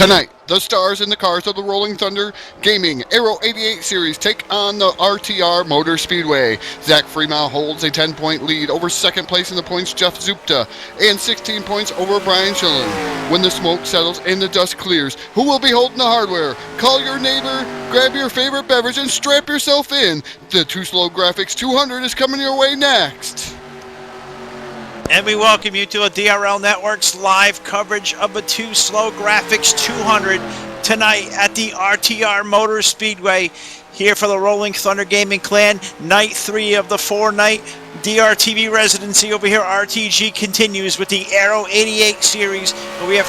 Tonight, the stars in the cars of the Rolling Thunder Gaming Aero 88 Series take on the RTR Motor Speedway. Zach Fremont holds a 10-point lead over second place in the points Jeff Zupta and 16 points over Brian Schillen. When the smoke settles and the dust clears, who will be holding the hardware? Call your neighbor, grab your favorite beverage, and strap yourself in. The Too Slow Graphics 200 is coming your way next. And we welcome you to a DRL Network's live coverage of the Too Slow Graphics 200 tonight at the RTR Motor Speedway here for the Rolling Thunder Gaming Clan. Night 3 of the 4-night DRTV residency over here. RTG continues with the Aero 88 series. We have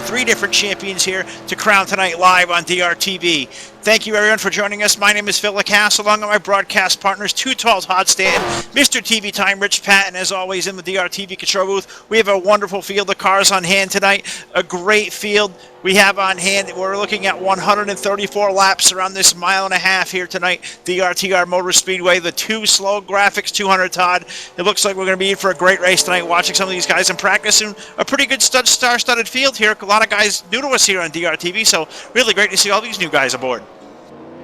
3 different champions here to crown tonight live on DRTV. Thank you, everyone, for joining us. My name is Phil Lacasse, along with my broadcast partners, 212 Todd Stanton, Mr. TV Time, Rich Patton, as always, in the DRTV control booth. We have a wonderful field of cars on hand tonight, a great field we have on hand. We're looking at 134 laps around this mile and a half here tonight, the RTR Motor Speedway, the Too Slow Graphics 200, Todd. It looks like we're going to be in for a great race tonight, watching some of these guys in practice, and a pretty good star-studded field here. A lot of guys new to us here on DRTV, so really great to see all these new guys aboard.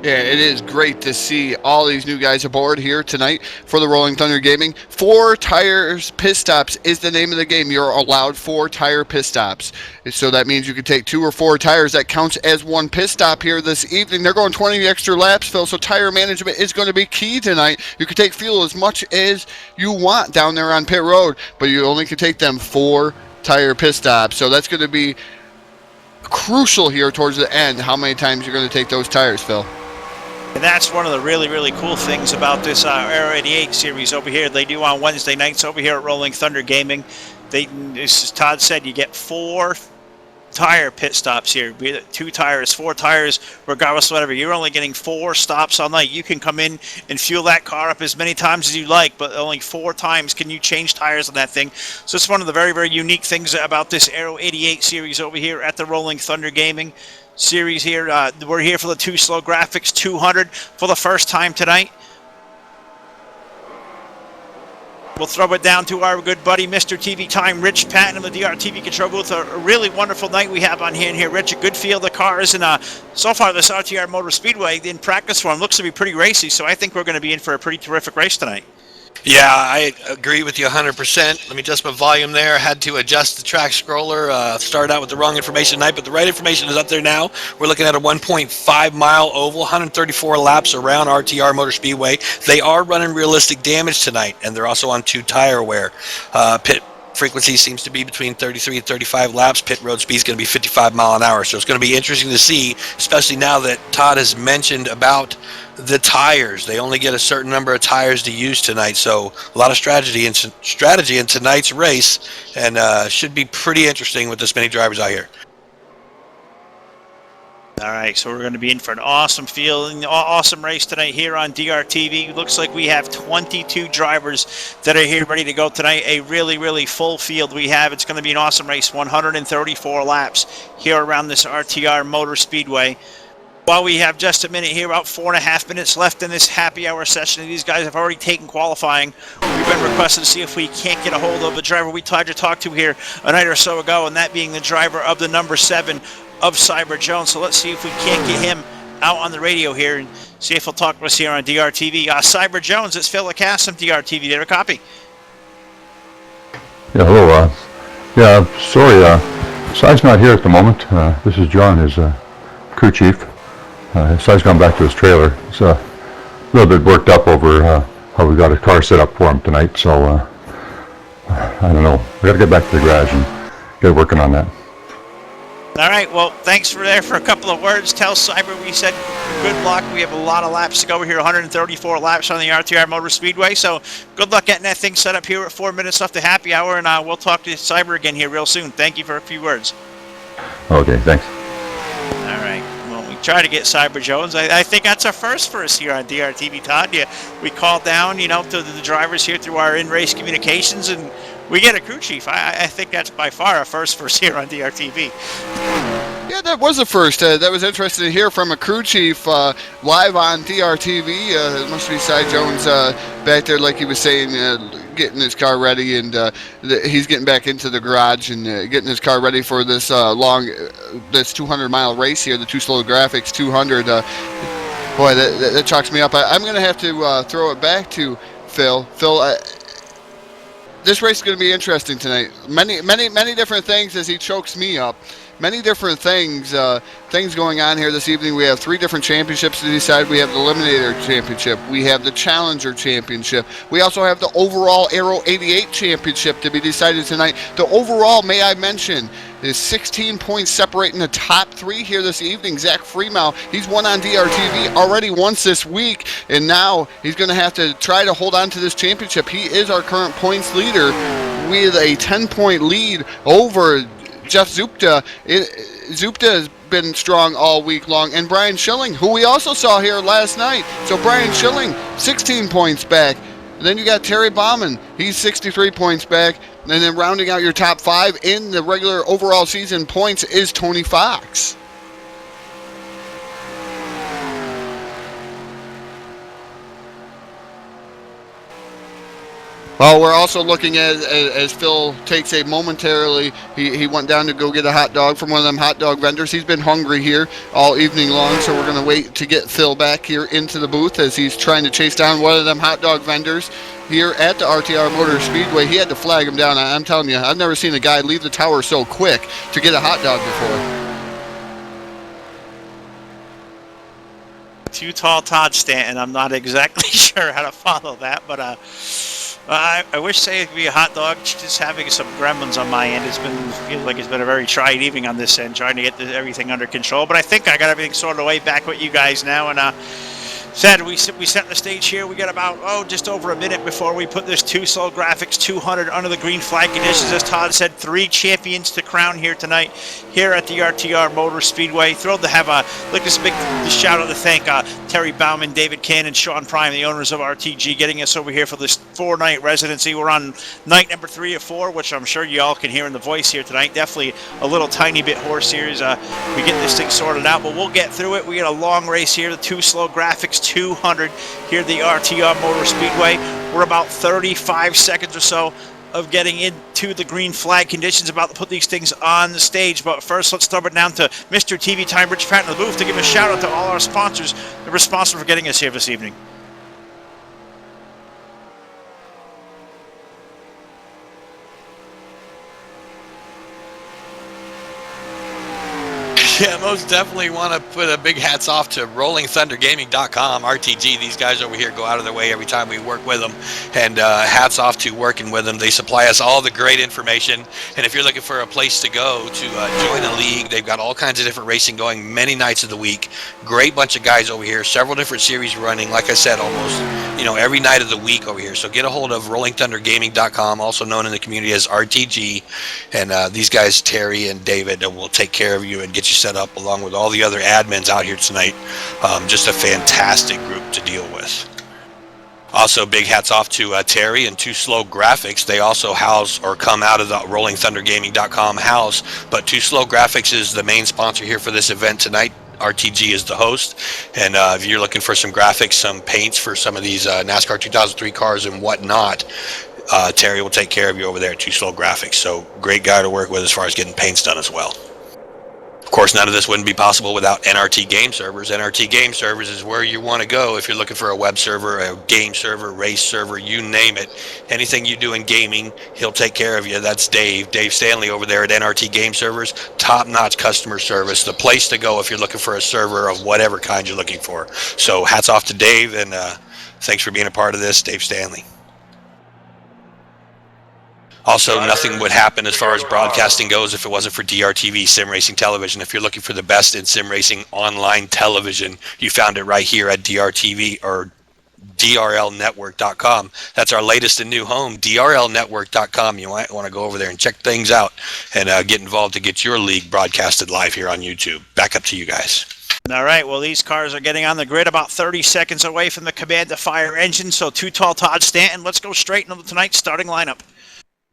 Yeah, it is great to see all these new guys aboard here tonight for the Rolling Thunder Gaming. 4 tires pit stops is the name of the game. You're allowed 4 tire pit stops. So that means you can take 2 or 4 tires. That counts as 1 pit stop here this evening. They're going 20 extra laps, Phil, so tire management is going to be key tonight. You can take fuel as much as you want down there on pit road, but you only can take them 4 tire pit stops. So that's going to be crucial here towards the end, how many times you're going to take those tires, Phil. And that's one of the really, really cool things about this Aero 88 series over here. They do on Wednesday nights over here at Rolling Thunder Gaming. As Todd said, you get 4 tire pit stops here. Be it 2 tires, 4 tires, regardless of whatever. You're only getting 4 stops all night. You can come in and fuel that car up as many times as you like, but only 4 times can you change tires on that thing. So it's one of the very, very unique things about this Aero 88 series over here at the Rolling Thunder Gaming series here. We're here for the Too Slow Graphics 200 for the first time tonight. We'll throw it down to our good buddy, Mr. TV Time, Rich Patton of the DRTV control booth. A really wonderful night we have on hand here, Rich. A good field of cars, and so far this RTR Motor Speedway in practice form looks to be pretty racy, so I think we're going to be in for a pretty terrific race tonight. Yeah, I agree with you 100%. Let me adjust my volume there. I had to adjust the track scroller. Started out with the wrong information tonight, but the right information is up there now. We're looking at a 1.5-mile oval, 134 laps around RTR Motor Speedway. They are running realistic damage tonight, and they're also on 2 tire wear. Pit frequency seems to be between 33 and 35 laps. Pit road speed is going to be 55 mile an hour. So it's going to be interesting to see, especially now that Todd has mentioned about the tires. They only get a certain number of tires to use tonight. So a lot of strategy in tonight's race, and should be pretty interesting with this many drivers out here. All right, so we're going to be in for an awesome field and awesome race tonight here on DRTV. Looks like we have 22 drivers that are here ready to go tonight. A really, really full field we have. It's going to be an awesome race, 134 laps here around this RTR Motor Speedway. While we have just a minute here, about 4.5 minutes left in this happy hour session, and these guys have already taken qualifying. We've been requested to see if we can't get a hold of a driver we tried to talk to here a night or so ago, and that being the driver of the number 7 of Cyber Jones. So let's see if we can't get him out on the radio here and see if he'll talk to us here on DRTV. Cyber Jones, it's Phil Lacasse from DRTV. There a copy. Yeah, hello. Sorry, Cy's not here at the moment. This is John, his crew chief. Cy's gone back to his trailer. He's a little bit worked up over how we got a car set up for him tonight, so I don't know. We got to get back to the garage and get working on that. All right, well, thanks for a couple of words. Tell Cyber we said good luck. We have a lot of laps to go. We're here, 134 laps on the RTR Motor Speedway, so good luck getting that thing set up here at 4 minutes left to happy hour, and we'll talk to Cyber again here real soon. Thank you for a few words. Okay, thanks. All right. Well, we try to get Cyber Jones. I think that's a first for us here on DRTV, Todd. Yeah, we called down, to the drivers here through our in-race communications, and we get a crew chief. I think that's by far a first for us here on DRTV. Yeah, that was the first. That was interesting to hear from a crew chief live on DRTV. It must be Cy Jones back there, like he was saying, getting his car ready, and he's getting back into the garage and getting his car ready for this this 200-mile race here, the Too Slow Graphics 200. Boy, that chalks me up. I'm going to have to throw it back to Phil. Phil, this race is going to be interesting tonight. Many different things as he chokes me up. Many different things going on here this evening. We have 3 different championships to decide. We have the Eliminator Championship. We have the Challenger Championship. We also have the overall Aero 88 Championship to be decided tonight. The overall, may I mention, is 16 points separating the top 3 here this evening. Zach Freemal, he's won on DRTV already once this week, and now he's going to have to try to hold on to this championship. He is our current points leader with a 10-point lead over Jeff Zupta. Zupta has been strong all week long, and Brian Schilling, who we also saw here last night. So Brian Schilling, 16 points back. And then you got Terry Bauman, he's 63 points back. And then rounding out your top 5 in the regular overall season points is Tony Fox. Well, we're also looking at, as Phil takes a momentarily, he went down to go get a hot dog from one of them hot dog vendors. He's been hungry here all evening long, so we're going to wait to get Phil back here into the booth as he's trying to chase down one of them hot dog vendors here at the RTR Motor Speedway. He had to flag him down. I'm telling you, I've never seen a guy leave the tower so quick to get a hot dog before. Too Tall Todd Stanton. I'm not exactly sure how to follow that, but I wish say it could be a hot dog. Just having some gremlins on my end feels like it's been a very trying evening on this end, trying to get everything under control. But I think I got everything sorted away back with you guys now, and said we set the stage here. We got about just over a minute before we put this Too Slow Graphics 200 under the green flag conditions. As Todd said, 3 champions to crown here tonight here at the RTR Motor Speedway. Thrilled to have this big shout out to thank Terry Bauman, David Cannon, Sean Prime, the owners of RTG, getting us over here for this 4-night residency. We're on night number 3 of 4, which I'm sure you all can hear in the voice here tonight. Definitely a little tiny bit hoarse here as we get this thing sorted out, but we'll get through it. We got a long race here, the Too Slow Graphics 200 here at the RTR Motor Speedway. We're about 35 seconds or so of getting into the green flag conditions, about to put these things on the stage. But first, let's throw it down to Mr. TV Time, Rich Patton in the booth, to give a shout out to all our sponsors that are responsible for getting us here this evening. Yeah, most definitely want to put a big hats off to RollingThunderGaming.com, RTG. These guys over here go out of their way every time we work with them, and hats off to working with them. They supply us all the great information, and if you're looking for a place to go to join a league, they've got all kinds of different racing going many nights of the week. Great bunch of guys over here, several different series running, like I said, almost every night of the week over here. So get a hold of RollingThunderGaming.com, also known in the community as RTG, and these guys, Terry and David, will take care of you and get you set up along with all the other admins out here tonight. Just a fantastic group to deal with. Also, big hats off to Terry and Too Slow Graphics. They also house or come out of the RollingThunderGaming.com house, but Too Slow Graphics is the main sponsor here for this event tonight. RTG is the host, and if you're looking for some graphics, some paints for some of these NASCAR 2003 cars and whatnot, Terry will take care of you over there at Too Slow Graphics. So great guy to work with as far as getting paints done as well. Of course, none of this wouldn't be possible without NRT Game Servers. NRT Game Servers is where you want to go if you're looking for a web server, a game server, race server, you name it. Anything you do in gaming, he'll take care of you. That's Dave Stanley over there at NRT Game Servers. Top-notch customer service. The place to go if you're looking for a server of whatever kind you're looking for. So hats off to Dave, and thanks for being a part of this, Dave Stanley. Also, nothing would happen as far as broadcasting goes if it wasn't for DRTV, Sim Racing Television. If you're looking for the best in sim racing online television, you found it right here at DRTV or DRLnetwork.com. That's our latest and new home, DRLnetwork.com. You might want to go over there and check things out and get involved to get your league broadcasted live here on YouTube. Back up to you guys. All right, well, these cars are getting on the grid about 30 seconds away from the Command to Fire engine. So Too Tall Todd Stanton, let's go straight into tonight's starting lineup.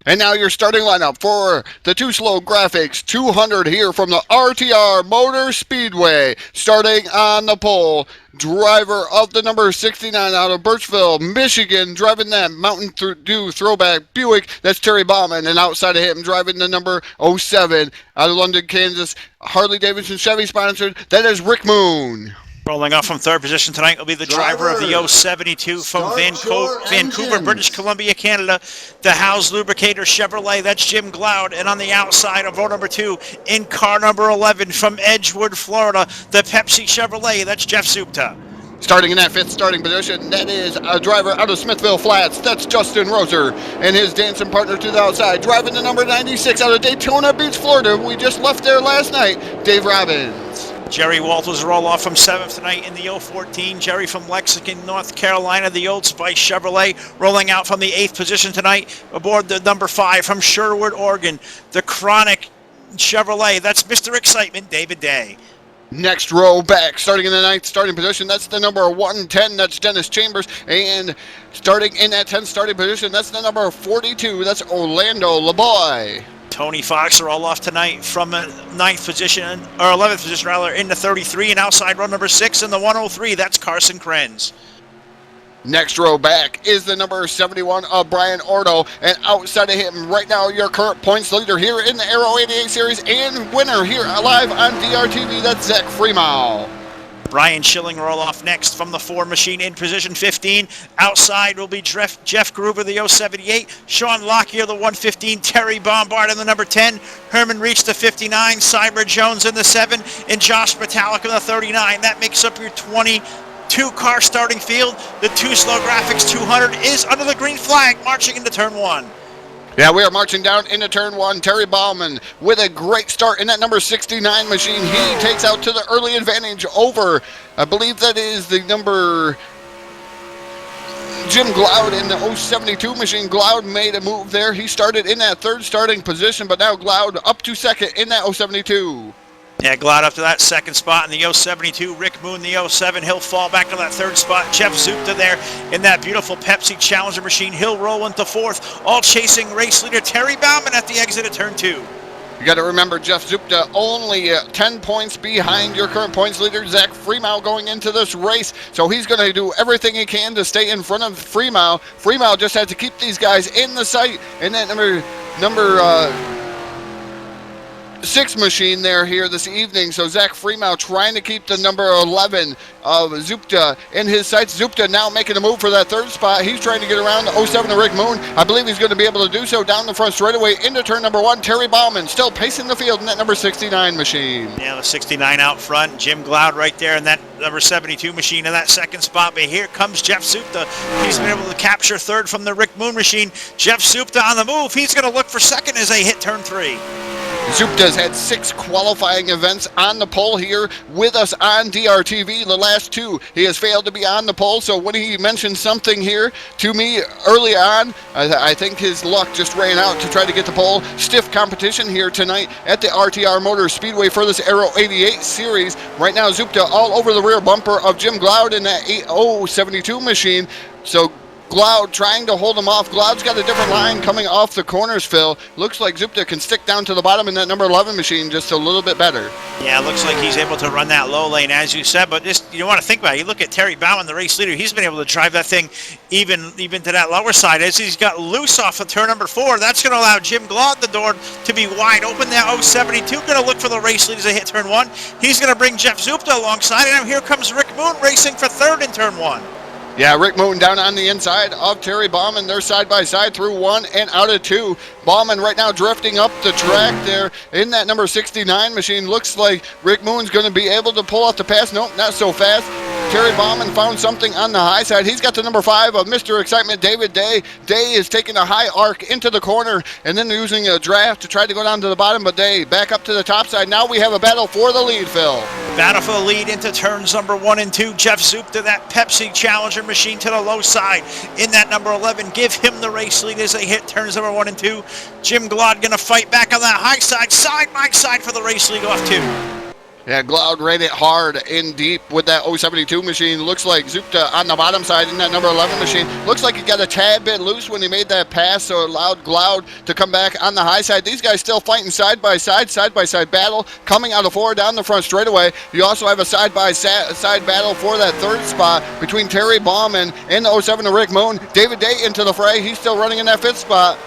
And now your starting lineup for the Too Slow Graphics 200 here from the RTR Motor Speedway. Starting on the pole, driver of the number 69 out of Birchville, Michigan, driving that Mountain Dew throwback Buick. That's Terry Bauman. And outside of him, driving the number 07 out of London, Kansas, Harley-Davidson Chevy sponsored. That is Rick Moon. Rolling off from third position tonight will be the driver of the 072 from Vancouver, British Columbia, Canada, the Howes Lubricator Chevrolet. That's Jim Glaude. And on the outside of row number 2, in car number 11 from Edgewood, Florida, the Pepsi Chevrolet. That's Jeff Zupta. Starting in that fifth starting position, that is a driver out of Smithville Flats. That's Justin Roser and his dancing partner to the outside. Driving the number 96 out of Daytona Beach, Florida. We just left there last night, Dave Robbins. Jerry Walters roll off from 7th tonight in the 014. Jerry from Lexington, North Carolina, the Old Spice Chevrolet, rolling out from the 8th position tonight aboard the number 5 from Sherwood, Oregon, the Chronic Chevrolet. That's Mr. Excitement, David Day. Next row back, starting in the 9th starting position, that's the number 110, that's Dennis Chambers. And starting in that 10th starting position, that's the number 42, that's Orlando LeBoy. Tony Fox are all off tonight from 9th position, or 11th position rather, into 33, and outside row number 6 in the 103, that's Carson Krenz. Next row back is the number 71 of Brian Ordo, and outside of him right now your current points leader here in the Aero 88 Series and winner here live on DRTV, that's Zach Freemal. Brian Schilling roll off next from the 4 machine in position 15. Outside will be Jeff Gruber, the 078. Sean Lockyer, the 115. Terry Bombard in the number 10. Herman Reach, the 59. Cyber Jones in the 7. And Josh Metallic in the 39. That makes up your 22-car starting field. The Too Slow Graphics 200 is under the green flag, marching into turn 1. Yeah, we are marching down into turn 1. Terry Bauman with a great start in that number 69 machine. He takes out to the early advantage over, I believe that is the number Jim Glaude in the 072 machine. Glaude made a move there. He started in that 3rd starting position, but now Glaude up to 2nd in that 072. Yeah, Glaude up to that 2nd spot in the 072. Rick Moon, the 07. He'll fall back to that 3rd spot. Jeff Zupta there in that beautiful Pepsi Challenger machine. He'll roll into 4th, all chasing race leader Terry Bauman at the exit of turn 2. You got to remember, Jeff Zupta only 10 points behind your current points leader, Zach Freemal, going into this race. So he's going to do everything he can to stay in front of Freemal. Freemal just had to keep these guys in the sight. And that number 6 machine there here this evening. So Zach Freemal trying to keep the number 11 of Zupta in his sights. Zupta now making a move for that 3rd spot. He's trying to get around the 07 of Rick Moon. I believe he's going to be able to do so down the front straightaway into turn number 1. Terry Bauman still pacing the field in that number 69 machine. Yeah, the 69 out front. Jim Glaude right there in that number 72 machine in that 2nd spot. But here comes Jeff Zupta. He's been able to capture 3rd from the Rick Moon machine. Jeff Zupta on the move. He's going to look for 2nd as they hit turn 3. Zupta's had 6 qualifying events on the pole here with us on DRTV. The last 2, he has failed to be on the pole. So when he mentioned something here to me early on, I think his luck just ran out to try to get the pole. Stiff competition here tonight at the RTR Motor Speedway for this Aero 88 Series. Right now, Zupta all over the rear bumper of Jim Glaude in that 072 machine. So Glaude trying to hold him off. Glaude's got a different line coming off the corners, Phil. Looks like Zupta can stick down to the bottom in that number 11 machine just a little bit better. Yeah, looks like he's able to run that low lane, as you said. But just, you want to think about it. You look at Terry Bauman, the race leader. He's been able to drive that thing even to that lower side. As he's got loose off of turn number 4, that's going to allow Jim Glaude the door to be wide open. That 072 going to look for the race lead as they hit turn 1. He's going to bring Jeff Zupta alongside, and here comes Rick Moon racing for 3rd in turn 1. Yeah, Rick Moon down on the inside of Terry Bauman. They're side by side through 1 and out of 2. Bauman right now drifting up the track there in that number 69 machine. Looks like Rick Moon's going to be able to pull off the pass. Nope, not so fast. Terry Bauman found something on the high side. He's got the number 5 of Mr. Excitement, David Day. Day is taking a high arc into the corner and then using a draft to try to go down to the bottom, but Day back up to the top side. Now we have a battle for the lead, Phil. Battle for the lead into turns number 1 and 2. Jeff Zupta, that Pepsi Challenger machine to the low side in that number 11. Give him the race lead as they hit turns number 1 and 2. Jim Glaude going to fight back on that high side by side for the race lead off 2. Yeah, Gloud ran it hard and deep with that 072 machine. Looks like Zupta on the bottom side in that number 11 machine. Looks like he got a tad bit loose when he made that pass, so it allowed Gloud to come back on the high side. These guys still fighting side by side battle, coming out of 4 down the front straightaway. You also have a side battle for that third spot between Terry Bauman and the 07 to Rick Moon. David Day into the fray. He's still running in that 5th spot.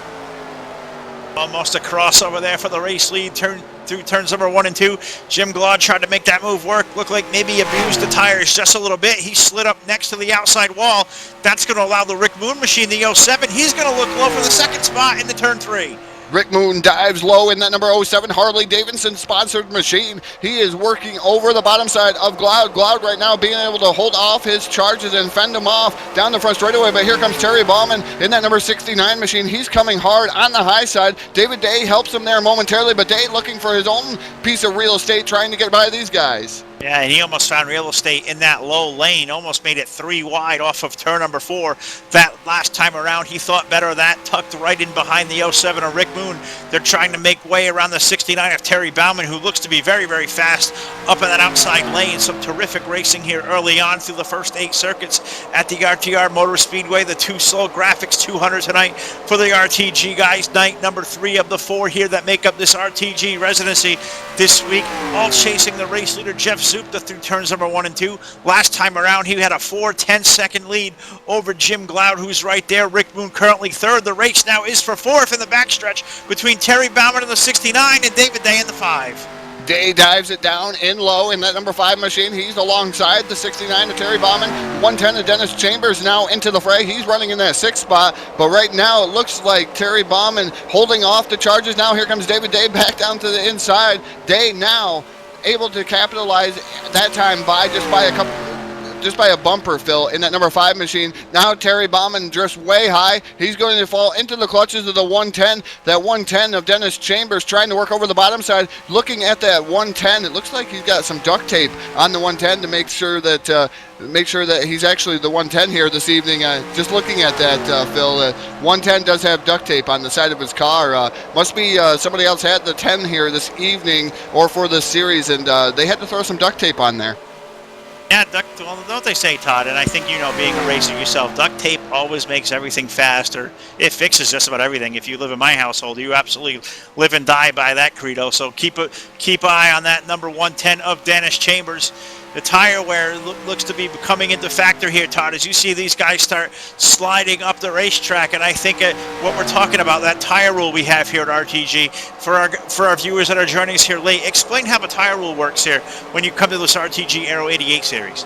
Almost a crossover there for the race lead through turns number 1 and 2. Jim Gloud tried to make that move work. Looked like maybe he abused the tires just a little bit. He slid up next to the outside wall. That's going to allow the Rick Moon machine, the 07. He's going to look low for the 2nd spot in the turn 3. Rick Moon dives low in that number 07 Harley Davidson sponsored machine. He is working over the bottom side of Gloud. Gloud right now being able to hold off his charges and fend them off down the front straightaway. But here comes Terry Bauman in that number 69 machine. He's coming hard on the high side. David Day helps him there momentarily, but Day looking for his own piece of real estate, trying to get by these guys. Yeah, and he almost found real estate in that low lane, almost made it 3 wide off of turn number 4. That last time around, he thought better of that, tucked right in behind the 07 of Rick Moon. They're trying to make way around the 69 of Terry Bauman, who looks to be very, very fast up in that outside lane. Some terrific racing here early on through the first 8 circuits at the RTR Motor Speedway. The 2 slow graphics 200 tonight for the RTG guys. Night number 3 of the 4 here that make up this RTG residency this week. All chasing the race leader, Jeff Zupta, through turns number 1 and 2. Last time around, he had a 4-10-second lead over Jim Gloud, who's right there. Rick Moon currently 3rd. The race now is for 4th in the backstretch between Terry Bauman in the 69 and David Day in the 5. Day dives it down in low in that number 5 machine. He's alongside the 69 of Terry Bauman. 110 of Dennis Chambers now into the fray. He's running in that 6th spot, but right now it looks like Terry Bauman holding off the charges. Now here comes David Day back down to the inside. Day now able to capitalize that time just by a bumper fill in that number 5 machine. Now Terry Bauman drifts way high. He's going to fall into the clutches of the 110. That 110 of Dennis Chambers trying to work over the bottom side. Looking at that 110, it looks like he's got some duct tape on the 110 to make sure that he's actually the 110 here this evening. Just looking at that, Phil, 110 does have duct tape on the side of his car. Must be somebody else had the 10 here this evening or for this series, and they had to throw some duct tape on there. Yeah, well, don't they say, Todd, and I think you know, being a racer yourself, duct tape always makes everything faster. It fixes just about everything. If you live in my household, you absolutely live and die by that credo. So keep eye on that number 110 of Dennis Chambers. The tire wear looks to be coming into factor here, Todd, as you see these guys start sliding up the racetrack. And I think what we're talking about, that tire rule we have here at RTG, for our viewers that are joining us here late, explain how the tire rule works here when you come to this RTG Aero 88 series.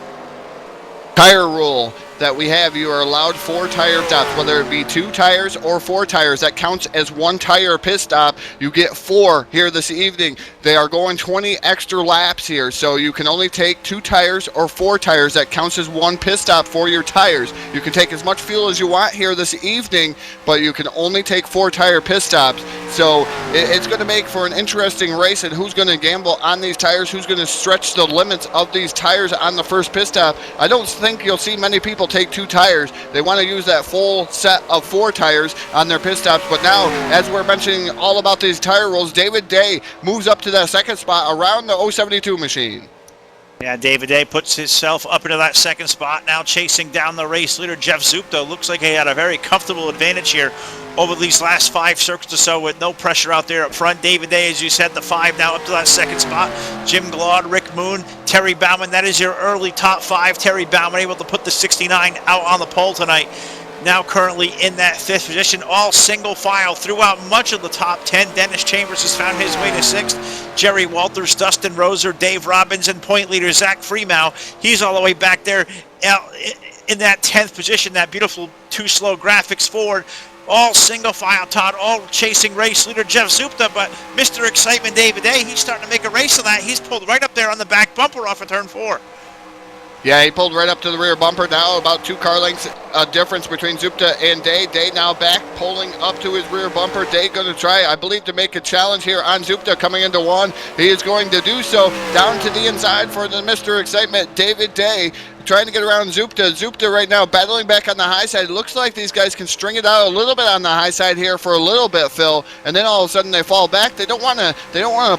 Tire rule that we have, you are allowed 4 tire stops, whether it be 2 tires or 4 tires. That counts as 1 tire pit stop. You get 4 here this evening. They are going 20 extra laps here, so you can only take 2 tires or 4 tires. That counts as 1 pit stop for your tires. You can take as much fuel as you want here this evening, but you can only take 4 tire pit stops. So it's going to make for an interesting race, and who's going to gamble on these tires, who's going to stretch the limits of these tires on the first pit stop. I don't think you'll see many people take 2 tires. They want to use that full set of 4 tires on their pit stops. But now, as we're mentioning all about these tire rules, David Day moves up to that 2nd spot around the 072 machine. Yeah, David Day puts himself up into that 2nd spot, now chasing down the race leader, Jeff Zupta. Looks like he had a very comfortable advantage here over these last 5 circuits or so with no pressure out there up front. David Day, as you said, the 5 now up to that 2nd spot. Jim Gloud, Rick Moon, Terry Bauman. That is your early top 5. Terry Bauman able to put the 69 out on the pole tonight. Now currently in that 5th position, all single file throughout much of the top 10. Dennis Chambers has found his way to 6th. Jerry Walters, Dustin Roser, Dave Robbins, and point leader Zach Freemow. He's all the way back there in that 10th position. That beautiful 2 slow graphics forward. All single file, Todd, all chasing race leader Jeff Zupta, but Mr. Excitement David Day, he's starting to make a race of that. He's pulled right up there on the back bumper off of turn 4. Yeah, he pulled right up to the rear bumper now, about 2 car lengths a difference between Zupta and Day. Day now back, pulling up to his rear bumper. Day going to try, I believe, to make a challenge here on Zupta coming into one. He is going to do so. Down to the inside for the Mr. Excitement, David Day, trying to get around Zupta. Zupta right now battling back on the high side. It looks like these guys can string it out a little bit on the high side here for a little bit, Phil, and then all of a sudden they fall back. They don't want to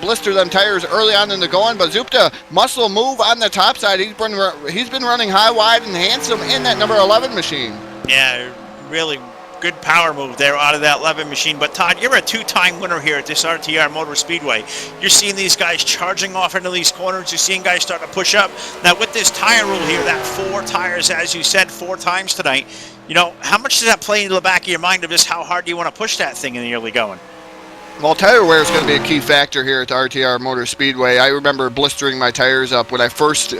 blister them tires early on in the going, but Zupta muscle move on the top side. He's been running high, wide, and handsome in that number 11 machine. Yeah, really good power move there out of that 11 machine. But Todd, you're a two-time winner here at this RTR Motor Speedway. You're seeing these guys charging off into these corners. You're seeing guys start to push up. Now with this tire rule here, that 4 tires, as you said, 4 times tonight, you know, how much does that play into the back of your mind of just how hard do you want to push that thing in the early going? Well, tire wear is going to be a key factor here at the RTR Motor Speedway. I remember blistering my tires up when I first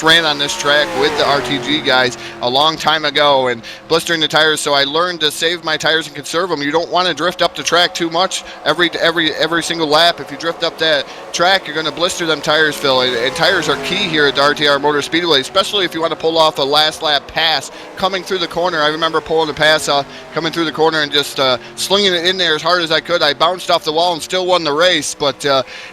ran on this track with the RTG guys a long time ago, and blistering the tires. So I learned to save my tires and conserve them. You don't want to drift up the track too much every single lap. If you drift up that track, you're going to blister them tires, Phil. And tires are key here at the RTR Motor Speedway, especially if you want to pull off a last lap pass coming through the corner. I remember pulling the pass off, coming through the corner, and just slinging it in there as hard as I could. I bounced off the wall and still won the race, but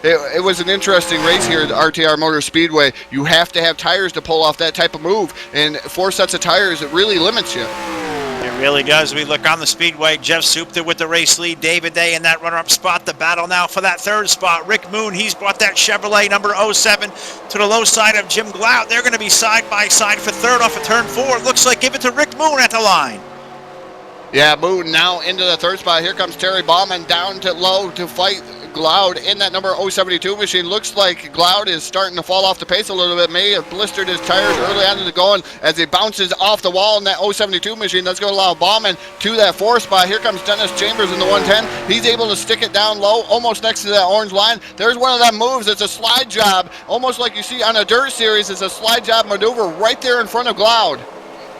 it was an interesting race here at RTR Motor Speedway. You have to have tires to pull off that type of move, and 4 sets of tires, it really limits you. It really does. We look on the speedway. Jeff Supta with the race lead. David Day in that runner-up spot. The battle now for that 3rd spot. Rick Moon, he's brought that Chevrolet number 07 to the low side of Jim Glout. They're going to be side by side for 3rd off of turn 4. Looks like give it to Rick Moon at the line. Yeah, Moon now into the 3rd spot. Here comes Terry Bauman down to low to fight Gloud in that number 072 machine. Looks like Gloud is starting to fall off the pace a little bit. May have blistered his tires early on in the going as he bounces off the wall in that 072 machine. That's going to allow Bauman to that 4th spot. Here comes Dennis Chambers in the 110. He's able to stick it down low, almost next to that orange line. There's one of them moves. It's a slide job, almost like you see on a dirt series. It's a slide job maneuver right there in front of Gloud.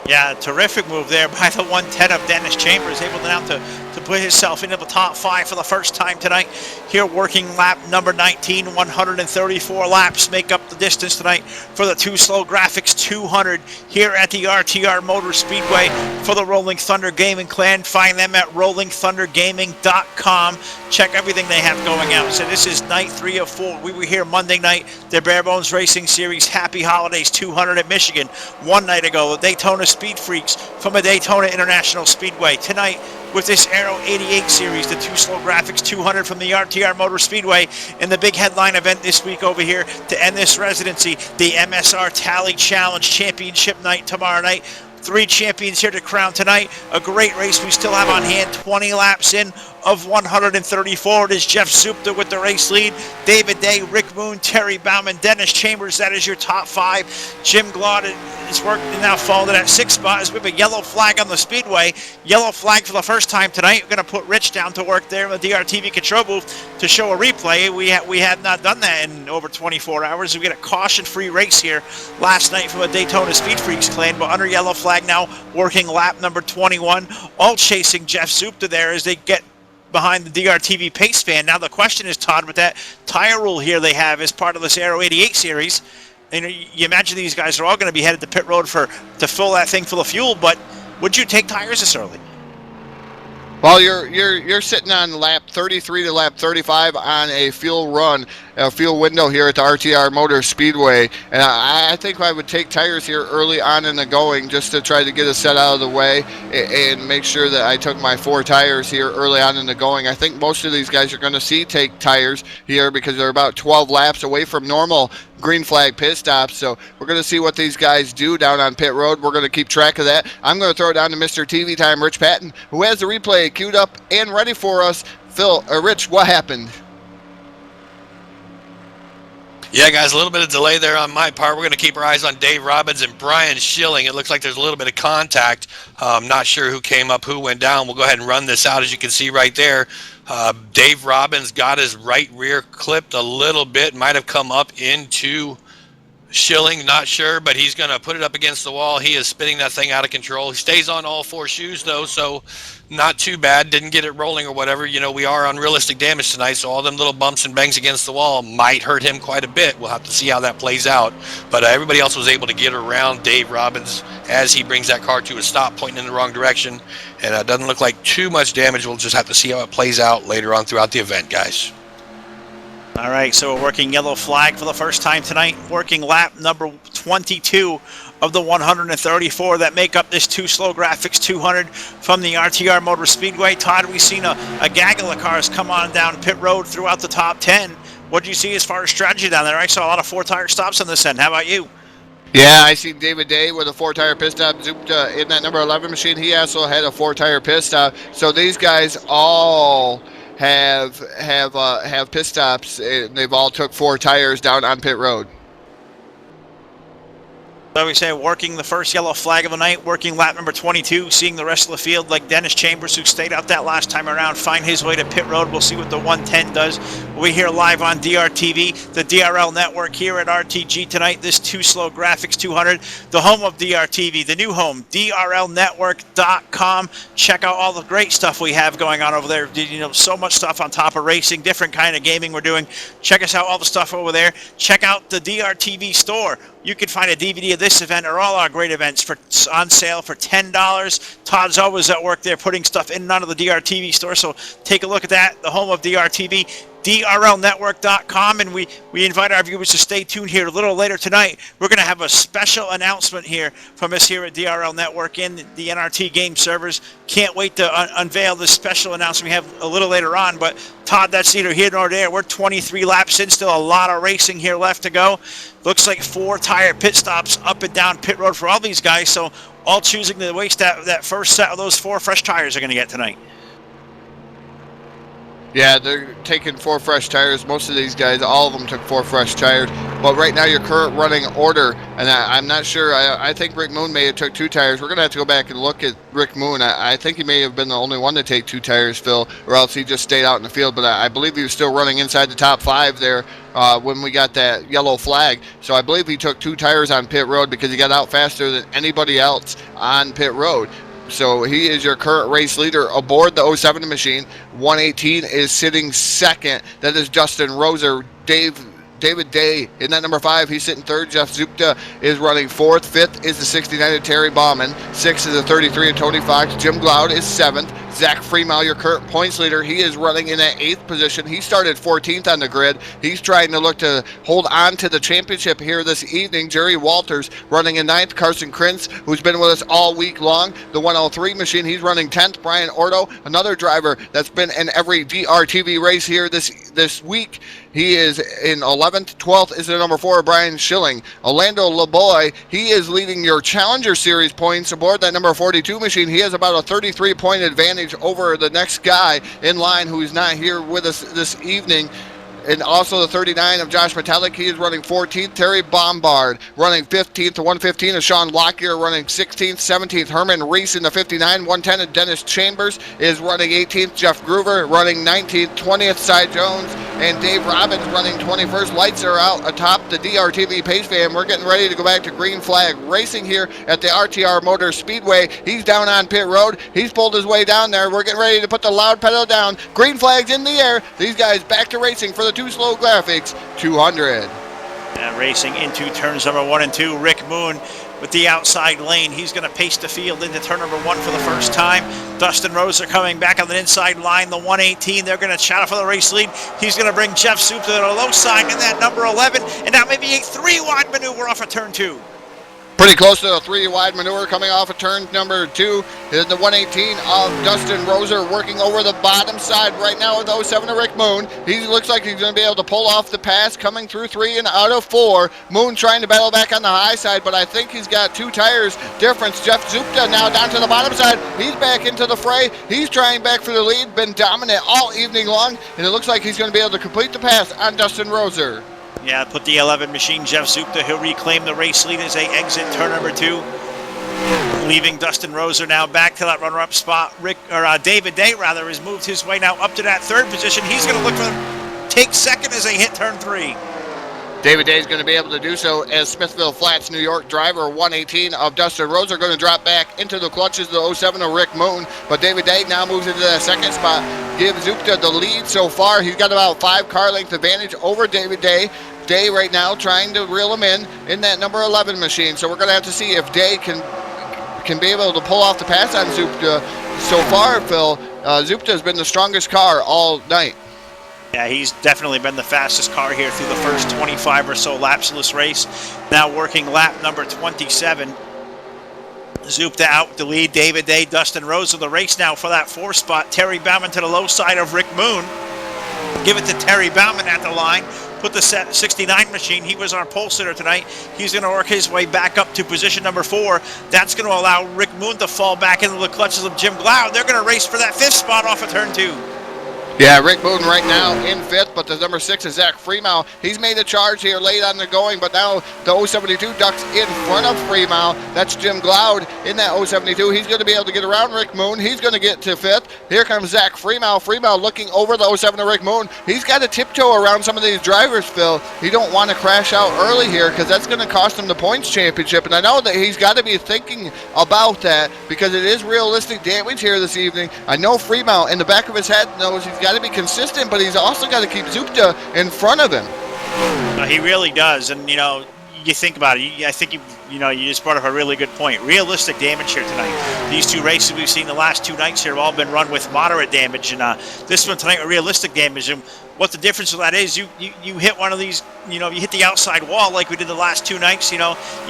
Yeah, terrific move there by the 110 of Dennis Chambers, able now to put himself into the top 5 for the first time tonight. Here working lap number 19, 134 laps make up the distance tonight for the 2 Slow Graphics 200 here at the RTR Motor Speedway for the Rolling Thunder Gaming Clan. Find them at rollingthundergaming.com. Check everything they have going out. So this is night 3 of 4. We were here Monday night, the Bare Bones Racing Series Happy Holidays 200 at Michigan. One night ago, the Daytona Speed Freaks from a Daytona International Speedway. Tonight, with this Aero 88 series, the 2 Slow Graphics 200 from the RTR Motor Speedway, and the big headline event this week over here to end this residency, the MSR Tally Challenge Championship night tomorrow night. 3 champions here to crown tonight. A great race we still have on hand. 20 laps in of 134. It is Jeff Supta with the race lead. David Day, Rick Moon, Terry Bauman, Dennis Chambers. That is your top 5. Jim Glaude is working now falling to that 6th spot as we have a yellow flag on the speedway. Yellow flag for the first time tonight. We're going to put Rich down to work there in the DRTV control booth to show a replay. We have not done that in over 24 hours. We get a caution-free race here last night from the Daytona Speed Freaks clan, but under yellow flag now, working lap number 21, all chasing Jeff Supta there as they get behind the DRTV pace fan. Now the question is, Todd, with that tire rule here they have as part of this Aero 88 series, and you imagine these guys are all going to be headed to pit road to fill that thing full of fuel, but would you take tires this early? Well, you're sitting on lap 33 to lap 35 on a fuel run, a fuel window here at the RTR Motor Speedway, and I think I would take tires here early on in the going just to try to get a set out of the way and make sure that I took my 4 tires here early on in the going. I think most of these guys are going to take tires here because they're about 12 laps away from normal green flag pit stops, so we're going to see what these guys do down on pit road. We're going to keep track of that. I'm going to throw it down to Mr. TV Time, Rich Patton, who has the replay queued up and ready for us. Rich, what happened? Yeah, guys, a little bit of delay there on my part. We're going to keep our eyes on Dave Robbins and Brian Schilling. It looks like there's a little bit of contact. Not sure who came up, who went down. We'll go ahead and run this out, as you can see right there. Dave Robbins got his right rear clipped a little bit. Might have come up into Schilling, not sure, but he's going to put it up against the wall. He is spinning that thing out of control. He stays on all four shoes, though, so not too bad. Didn't get it rolling or whatever. You know, we are on realistic damage tonight, so all them little bumps and bangs against the wall might hurt him quite a bit. We'll have to see how that plays out. But everybody else was able to get around Dave Robbins as he brings that car to a stop, pointing in the wrong direction. And it doesn't look like too much damage. We'll just have to see how it plays out later on throughout the event, guys. All right, so we're working yellow flag for the first time tonight, working lap number 22 of the 134 that make up this Two Slow Graphics 200 from the RTR Motor Speedway. Todd, we've seen a gaggle of cars come on down pit road throughout the top 10. What did you see as far as strategy down there? I saw a lot of four-tire stops on this end. How about you? Yeah, I see David Day with a four-tire pit stop. Zupta in that number 11 machine. He also had a four-tire pit stop. So these guys all have pit stops, and they've all took four tires down on pit road. So we say working the first yellow flag of the night, working lap number 22, seeing the rest of the field like Dennis Chambers, who stayed out that last time around, find his way to pit road. We'll see what the 110 does. We're here live on DRTV, the DRL network here at RTG tonight. This Two Slow Graphics 200, the home of DRTV, the new home, DRLnetwork.com. Check out all the great stuff we have going on over there. You know, so much stuff on top of racing, different kind of gaming we're doing. Check us out, all the stuff over there. Check out the DRTV store. You can find a DVD of this event or all our great events on sale for $10. Todd's always at work there putting stuff in and out of the DRTV store, so take a look at that, the home of DRTV, DRLnetwork.com, and we invite our viewers to stay tuned here a little later tonight. We're going to have a special announcement here from us here at DRL Network in the NRT game servers. Can't wait to unveil this special announcement we have a little later on, but Todd, that's neither here nor there. We're 23 laps in, still a lot of racing here left to go. Looks like four-tire pit stops up and down pit road for all these guys, so all choosing to waste that first set of those four fresh tires are going to get tonight. Yeah, they're taking four fresh tires. Most of these guys, all of them took four fresh tires. But right now, your current running order, and I'm not sure. I think Rick Moon may have took two tires. We're going to have to go back and look at Rick Moon. I think he may have been the only one to take two tires, Phil, or else he just stayed out in the field. But I believe he was still running inside the top five there when we got that yellow flag. So I believe he took two tires on pit road because he got out faster than anybody else on pit road. So he is your current race leader aboard the 07 machine. 118 is sitting second. That is Justin Roser. David Day in that number 5. He's sitting third. Jeff Zupta is running fourth. Fifth is the 69 of Terry Bauman. Sixth is the 33 of Tony Fox. Jim Gloud is seventh. Zach Freemal, your current points leader, he is running in that 8th position. He started 14th on the grid. He's trying to look to hold on to the championship here this evening. Jerry Walters running in 9th. Carson Krintz, who's been with us all week long, the 103 machine, he's running 10th. Brian Ordo, another driver that's been in every DRTV race here this week. He is in 11th. 12th is the number 4, Brian Schilling. Orlando LeBoy, he is leading your Challenger Series points aboard that number 42 machine. He has about a 33-point advantage over the next guy in line who's not here with us this evening. And also the 39 of Josh Metallic, he is running 14th. Terry Bombard running 15th. The 115 of Sean Lockyer running 16th. 17th, Herman Reese in the 59. 110 of Dennis Chambers is running 18th. Jeff Groover running 19th. 20th, Cy Jones. And Dave Robbins running 21st. Lights are out atop the DRTV pace van. We're getting ready to go back to green flag racing here at the RTR Motor Speedway. He's down on pit road. He's pulled his way down there. We're getting ready to put the loud pedal down. Green flag's in the air. These guys back to racing for the Two Slow Graphics 200. And racing into turns number 1 and 2. Rick Moon with the outside lane. He's going to pace the field into turn number 1 for the first time. Dustin Roser coming back on the inside line. The 118, they're going to shout for the race lead. He's going to bring Jeff Soup to the low side in that number 11. And now maybe a 3-wide maneuver off of turn 2. Pretty close to a 3-wide maneuver coming off of turn number 2 is the 118 of Dustin Roser working over the bottom side right now with 07 of Rick Moon. He looks like he's going to be able to pull off the pass coming through 3 and out of 4. Moon trying to battle back on the high side, but I think he's got 2 tires difference. Jeff Zupta now down to the bottom side. He's back into the fray. He's trying back for the lead. Been dominant all evening long, and it looks like he's going to be able to complete the pass on Dustin Roser. Yeah, put the 11 machine, Jeff Zupta. He'll reclaim the race lead as they exit turn number 2. Leaving Dustin Roser now back to that runner-up spot. David Day, rather, has moved his way now up to that 3rd position. He's going to look for them, take 2nd as they hit turn 3. David Day is going to be able to do so as Smithville Flats, New York driver 118 of Dustin Rose are going to drop back into the clutches of the 07 of Rick Moon. But David Day now moves into that second spot, gives Zupta the lead so far. He's got about 5 car length advantage over David Day. Day right now trying to reel him in that number 11 machine. So we're going to have to see if Day can be able to pull off the pass on Zupta. So far, Phil, Zupta has been the strongest car all night. Yeah, he's definitely been the fastest car here through the first 25 or so laps of this race. Now working lap number 27. Zupta out with the lead. David Day, Dustin Rose of the race now for that 4th spot. Terry Bauman to the low side of Rick Moon. Give it to Terry Bauman at the line. Put the 69 machine. He was our pole sitter tonight. He's going to work his way back up to position number 4. That's going to allow Rick Moon to fall back into the clutches of Jim Glaude. They're going to race for that 5th spot off of turn 2. Yeah, Rick Moon right now in 5th, but the number 6 is Zach Freeman. He's made a charge here late on the going, but now the 072 ducks in front of Freeman. That's Jim Glaude in that 072. He's going to be able to get around Rick Moon. He's going to get to 5th. Here comes Zach Freeman. Freeman looking over the 07 of Rick Moon. He's got to tiptoe around some of these drivers, Phil. He don't want to crash out early here because that's going to cost him the points championship, and I know that he's got to be thinking about that because it is realistic damage here this evening. I know Freeman in the back of his head knows he's got to be consistent, but he's also got to keep Zupta in front of him. He really does, and you know, you think about it. I think you just brought up a really good point. Realistic damage here tonight. These 2 races we've seen the last 2 nights here have all been run with moderate damage, and this one tonight with realistic damage. And what the difference of that is, you hit one of these, you hit the outside wall like we did the last 2 nights, you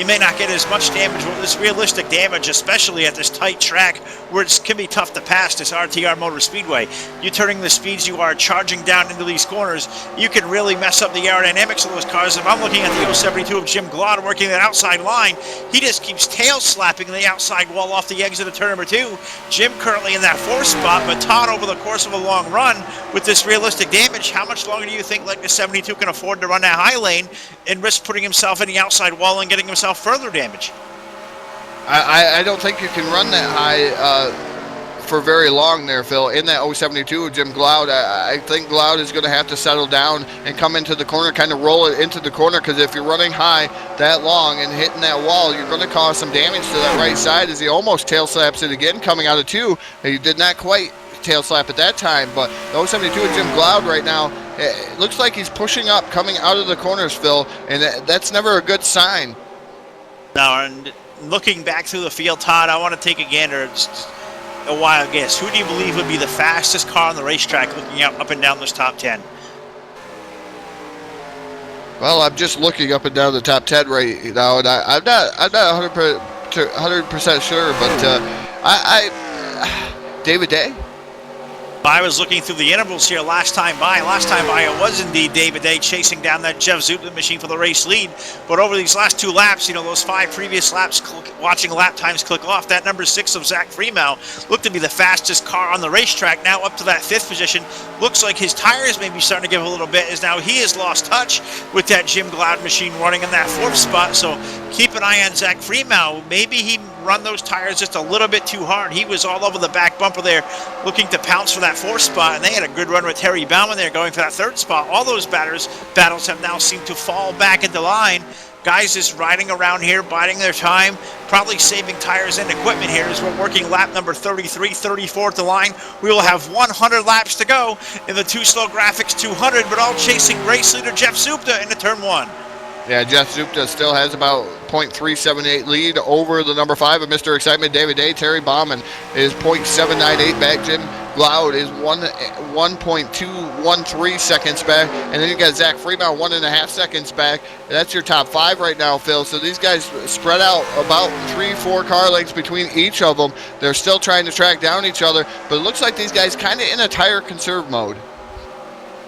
may not get as much damage. But this realistic damage, especially at this tight track where it can be tough to pass, this RTR Motor Speedway, you turning the speeds you are, charging down into these corners, you can really mess up the aerodynamics of those cars. If I'm looking at the 072 of Jim Glaude working that outside line, he just keeps tail slapping the outside wall off the exit of turn number 2. Jim currently in that 4th spot, but Todd over the course of a long run with this realistic damage, how much longer do you think like the 72 can afford to run that high lane and risk putting himself in the outside wall and getting himself further damage? I don't think you can run that high for very long there, Phil. In that 072, Jim Glaude, I think Glaude is going to have to settle down and come into the corner, kind of roll it into the corner, because if you're running high that long and hitting that wall, you're going to cause some damage to that right side as he almost tail slaps it again coming out of 2. He did not quite tail slap at that time, but the 072 of Jim Glaude right now, it looks like he's pushing up coming out of the corners, Phil, and that's never a good sign. Now, and looking back through the field, Todd, I want to take a gander, just a wild guess. Who do you believe would be the fastest car on the racetrack looking up and down this top 10? Well, I'm just looking up and down the top 10 right now, and I'm not 100% sure, but David Day. I was looking through the intervals here last time by. Last time by, it was indeed David Day chasing down that Jeff Zupta machine for the race lead. But over these last 2 laps, those 5 previous laps, watching lap times click off, that number 6 of Zach Freeman looked to be the fastest car on the racetrack. Now up to that 5th position. Looks like his tires may be starting to give a little bit, as now he has lost touch with that Jim Glaude machine running in that 4th spot. So keep an eye on Zach Freeman. Maybe he run those tires just a little bit too hard. He was all over the back bumper there looking to pounce for that 4th spot, and they had a good run with Terry Bauman there going for that 3rd spot. All those battles have now seemed to fall back into line. Guys just riding around here, biding their time, probably saving tires and equipment here as we're working lap number 33, 34 at the line. We will have 100 laps to go in the 2 Slow Graphics 200, but all chasing race leader Jeff Zupta into turn 1. Yeah, Jeff Zupta still has about .378 lead over the number 5 of Mr. Excitement, David Day. Terry Bauman is .798 back. Jim Glaude is 1.213 seconds back. And then you got Zach Freeman 1.5 seconds back. That's your top 5 right now, Phil. So these guys spread out about 3-4 car lengths between each of them. They're still trying to track down each other, but it looks like these guys kind of in a tire conserve mode.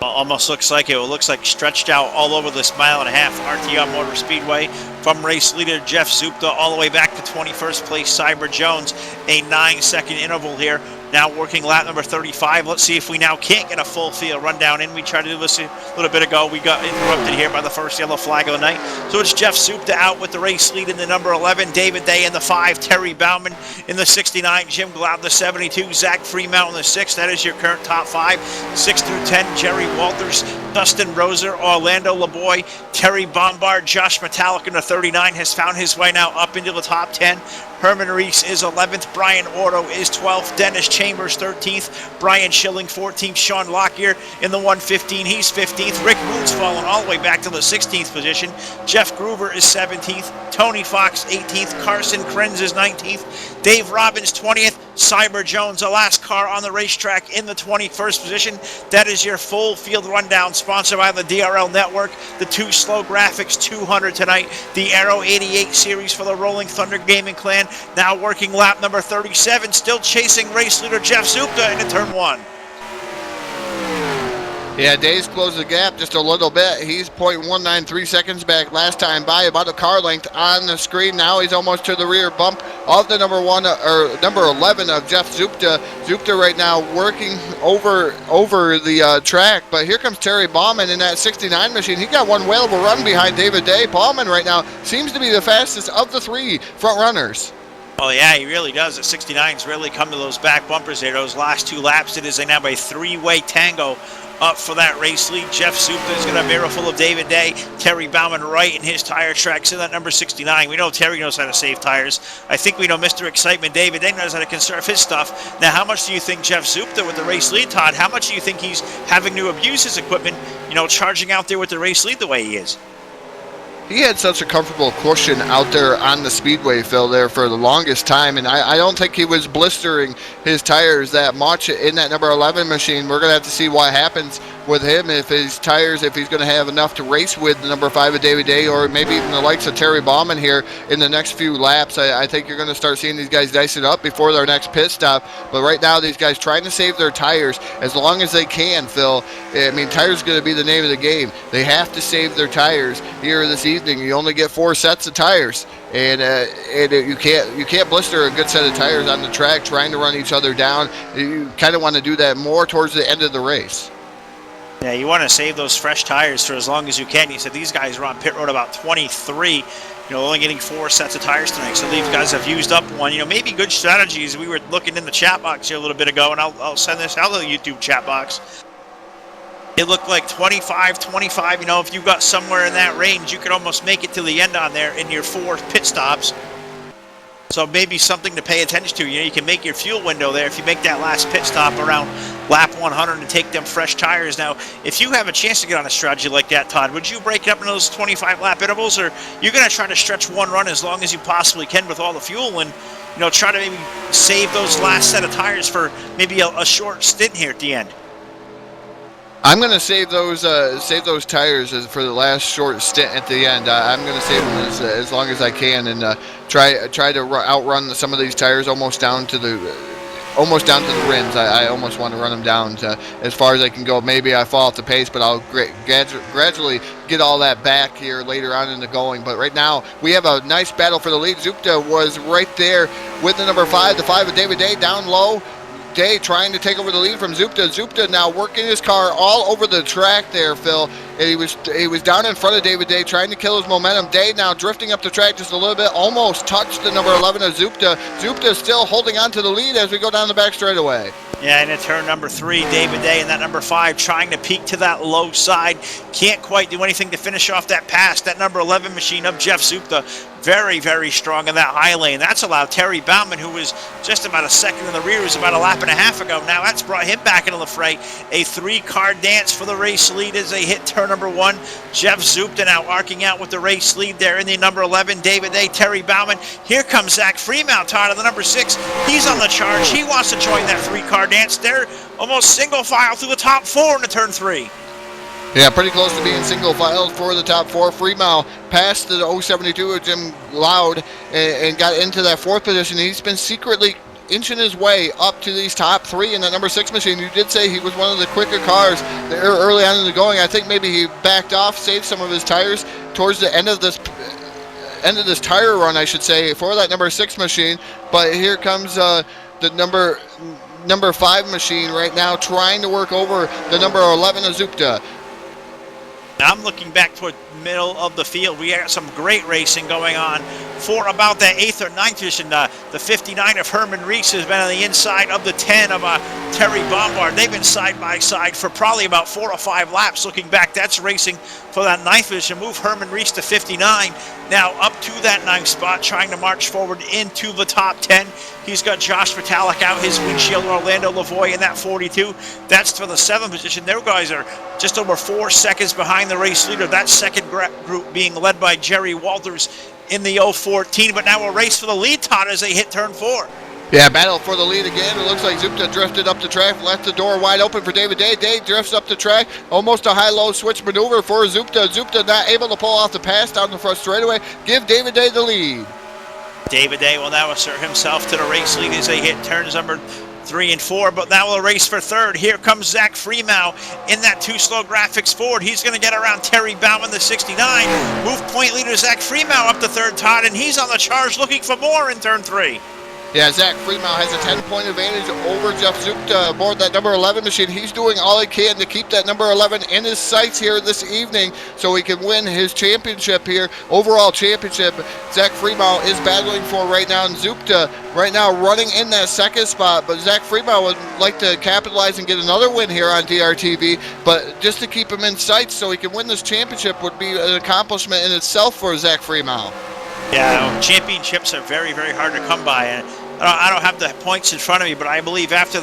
Almost looks like it. It looks like stretched out all over this 1.5 RTR Motor Speedway from race leader Jeff Zupta all the way back to 21st place Cyber Jones. A 9-second interval here. Now working lap number 35. Let's see if we now can't get a full field rundown in. We tried to do this a little bit ago. We got interrupted here by the first yellow flag of the night. So it's Jeff Zupta out with the race lead in the number 11. David Day in the 5. Terry Bauman in the 69. Jim Glaude the 72. Zach Freeman in the 6. That is your current top 5. 6 through 10. Jerry Walters Dustin Roser, Orlando LeBoy, Terry Bombard, Josh Metallic in the 39 has found his way now up into the top 10. Herman Reese is 11th. Brian Orto is 12th. Dennis Chambers 13th. Brian Schilling 14th. Sean Lockyer in the 115. He's 15th. Rick Moon's fallen all the way back to the 16th position. Jeff Groover is 17th. Tony Fox 18th. Carson Krenz is 19th. Dave Robbins 20th. Cyber Jones, the last car on the racetrack, in the 21st position. That is your full field rundown, sponsored by the DRL Network. The 2 Slow Graphics 200 tonight. The Aero 88 series for the Rolling Thunder Gaming Clan. Now working lap number 37, still chasing race leader Jeff Zupta into turn 1. Yeah, Dave's closed the gap just a little bit. He's 0.193 seconds back last time by, about a car length on the screen. Now he's almost to the rear bump of the number 11 of Jeff Zupta. Zupta right now working over the track, but here comes Terry Bauman in that 69 machine. He got one whale of a run behind David Day. Bauman right now seems to be the fastest of the 3 front runners. Oh yeah, he really does. The 69's really come to those back bumpers there. Those last 2 laps, it is now a 3-way tango up for that race lead. Jeff Zupta is going to have a barrel full of David Day. Terry Bauman right in his tire tracks in that number 69. We know Terry knows how to save tires. I think we know Mr. Excitement David Day knows how to conserve his stuff. Now, how much do you think Jeff Zupta with the race lead, Todd? How much do you think he's having to abuse his equipment, charging out there with the race lead the way he is? He had such a comfortable cushion out there on the speedway, Phil, there for the longest time, and I don't think he was blistering his tires that much in that number 11 machine. We're going to have to see what happens with him, if his tires, if he's going to have enough to race with the number 5 of David Day, or maybe even the likes of Terry Bauman here in the next few laps. I think you're going to start seeing these guys dice it up before their next pit stop. But right now, these guys trying to save their tires as long as they can, Phil. I mean, tires are going to be the name of the game. They have to save their tires here this evening. You only get 4 sets of tires. And you can't blister a good set of tires on the track trying to run each other down. You kind of want to do that more towards the end of the race. Yeah, you want to save those fresh tires for as long as you can. You said these guys were on pit road about 23. Only getting 4 sets of tires tonight. So these guys have used up one. Maybe good strategies. We were looking in the chat box here a little bit ago, and I'll send this out to the YouTube chat box. It looked like 25. If you got somewhere in that range, you could almost make it to the end on there in your 4 pit stops. So maybe something to pay attention to. You can make your fuel window there if you make that last pit stop around lap 100 and take them fresh tires. Now, if you have a chance to get on a strategy like that, Todd, would you break it up into those 25 lap intervals, or you're going to try to stretch one run as long as you possibly can with all the fuel and try to maybe save those last set of tires for maybe a short stint here at the end? I'm going to save those tires for the last short stint at the end. I'm going to save them as long as I can, and try to outrun some of these tires almost down to the rims. I almost want to run them down to as far as I can go. Maybe I fall off the pace, but I'll gradually get all that back here later on in the going. But right now, we have a nice battle for the lead. Zupta was right there with the number 5, the 5 of David Day, down low. Day trying to take over the lead from Zupta. Zupta now working his car all over the track there, Phil. And he was down in front of David Day trying to kill his momentum. Day now drifting up the track just a little bit, almost touched the number 11 of Zupta. Zupta still holding on to the lead as we go down the back straightaway. Yeah, and in turn number 3, David Day, and that number 5 trying to peak to that low side. Can't quite do anything to finish off that pass. That number 11 machine of Jeff Zupta, very, very strong in that high lane. That's allowed Terry Bauman, who was just about a second in the rear, was about a lap and a half ago. Now that's brought him back into the fray. A 3-car dance for the race lead as they hit turn number 1. Jeff Zupta now arcing out with the race lead there in the number 11. David Day, Terry Bauman. Here comes Zach Freeman, Todd, of the number 6. He's on the charge. He wants to join that 3-car dance. They're almost single file through the top 4 into turn 3. Yeah, pretty close to being single file for the top 4. Freeman passed the 072 of Jim Loud and got into that 4th position. He's been secretly inching his way up to these top 3 in that number 6 machine. You did say he was one of the quicker cars there early on in the going. I think maybe he backed off, saved some of his tires towards the end of this tire run, I should say, for that number 6 machine. But here comes the number 5 machine right now trying to work over the number 11 of Zupta. I'm looking back toward middle of the field. We got some great racing going on for about that 8th or 9th position. The 59 of Herman Reese has been on the inside of the 10 of Terry Bombard. They've been side by side for probably about 4 or 5 laps. Looking back, that's racing for that 9th position. Move Herman Reese to 59. Now up to that 9th spot, trying to march forward into the top 10. He's got Josh Metallic out, his windshield, Orlando Lavoie in that 42. That's for the 7th position. Their guys are just over 4 seconds behind the race leader. That second group being led by Jerry Walters in the 014. But now a race for the lead, Todd, as they hit turn 4. Yeah, battle for the lead again. It looks like Zupta drifted up the track, left the door wide open for David Day. Day drifts up the track, almost a high-low switch maneuver for Zupta. Zupta not able to pull off the pass down the front straightaway. Give David Day the lead. David Day will now assert himself to the race lead as they hit turns number 3 and 4, but now a race for third. Here comes Zach Freemow in that 2 slow graphics Ford. He's going to get around Terry Bauman, the 69. Move point leader Zach Freemow up to third, Todd, and he's on the charge looking for more in turn 3. Yeah, Zach Freemow has a 10-point advantage over Jeff Zupta aboard that number 11 machine. He's doing all he can to keep that number 11 in his sights here this evening so he can win his championship here, overall championship. Zach Freemow is battling for right now, and Zupta right now running in that 2nd spot, but Zach Freemow would like to capitalize and get another win here on DRTV, but just to keep him in sight so he can win this championship would be an accomplishment in itself for Zach Freemow. Yeah, championships are very, very hard to come by, and I don't have the points in front of me, but I believe after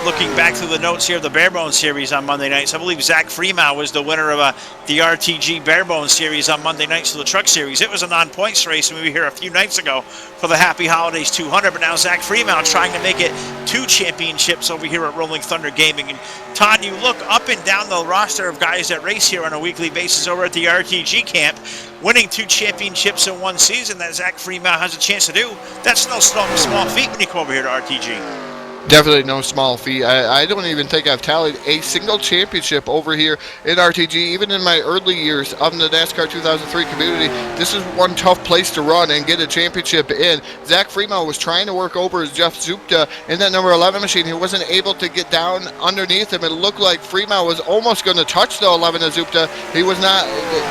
looking back through the notes here of the Barebone Series on Monday nights, I believe Zach Freemow was the winner of the RTG Barebone Series on Monday nights of the Truck Series. It was a non-points race, and we were here a few nights ago for the Happy Holidays 200, but now Zach Freemow trying to make it 2 championships over here at Rolling Thunder Gaming. And Todd, you look up and down the roster of guys that race here on a weekly basis over at the RTG camp, winning 2 championships in 1 season that Zach Freemow has a chance to do. That's no small feat when you come over here to RTG. Definitely no small feat. I don't even think I've tallied a single championship over here in RTG, even in my early years of the NASCAR 2003 community. This is one tough place to run and get a championship in. Zach Freemow was trying to work over Jeff Zupta in that number 11 machine. He wasn't able to get down underneath him. It looked like Freemow was almost going to touch the 11 of Zupta. He was not.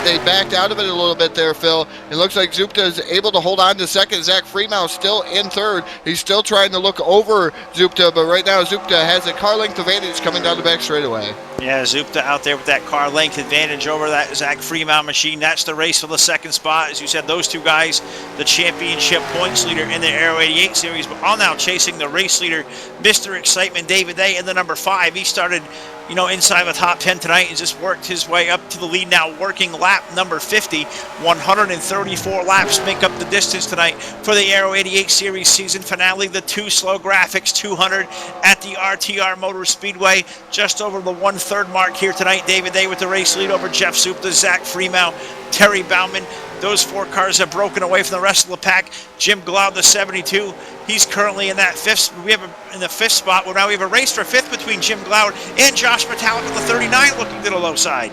They backed out of it a little bit there, Phil. It looks like Zupta is able to hold on to second. Zach Freemow still in third. He's still trying to look over Zupta, but right now Zupta has a car length advantage coming down the back straightaway. Yeah, Zupta out there with that car length advantage over that Zach Freemow machine. That's the race for the 2nd spot. As you said, those 2 guys, the championship points leader in the Aero 88 series, but all now chasing the race leader, Mr. Excitement, David Day, in the number 5. He started, inside the top 10 tonight and just worked his way up to the lead now, working lap number 50. 134 laps make up the distance tonight for the Aero 88 series season finale, the 2 slow graphics 200 at the RTR Motor Speedway. Just over the 1/3 mark here tonight. David Day with the race lead over Jeff Zupta, Zach Freemow, Terry Bauman. Those 4 cars have broken away from the rest of the pack. Jim Glaude, the 72, he's currently in that 5th. In the 5th spot. Well, now we have a race for 5th between Jim Glaude and Josh Metallic with the 39 looking to the low side.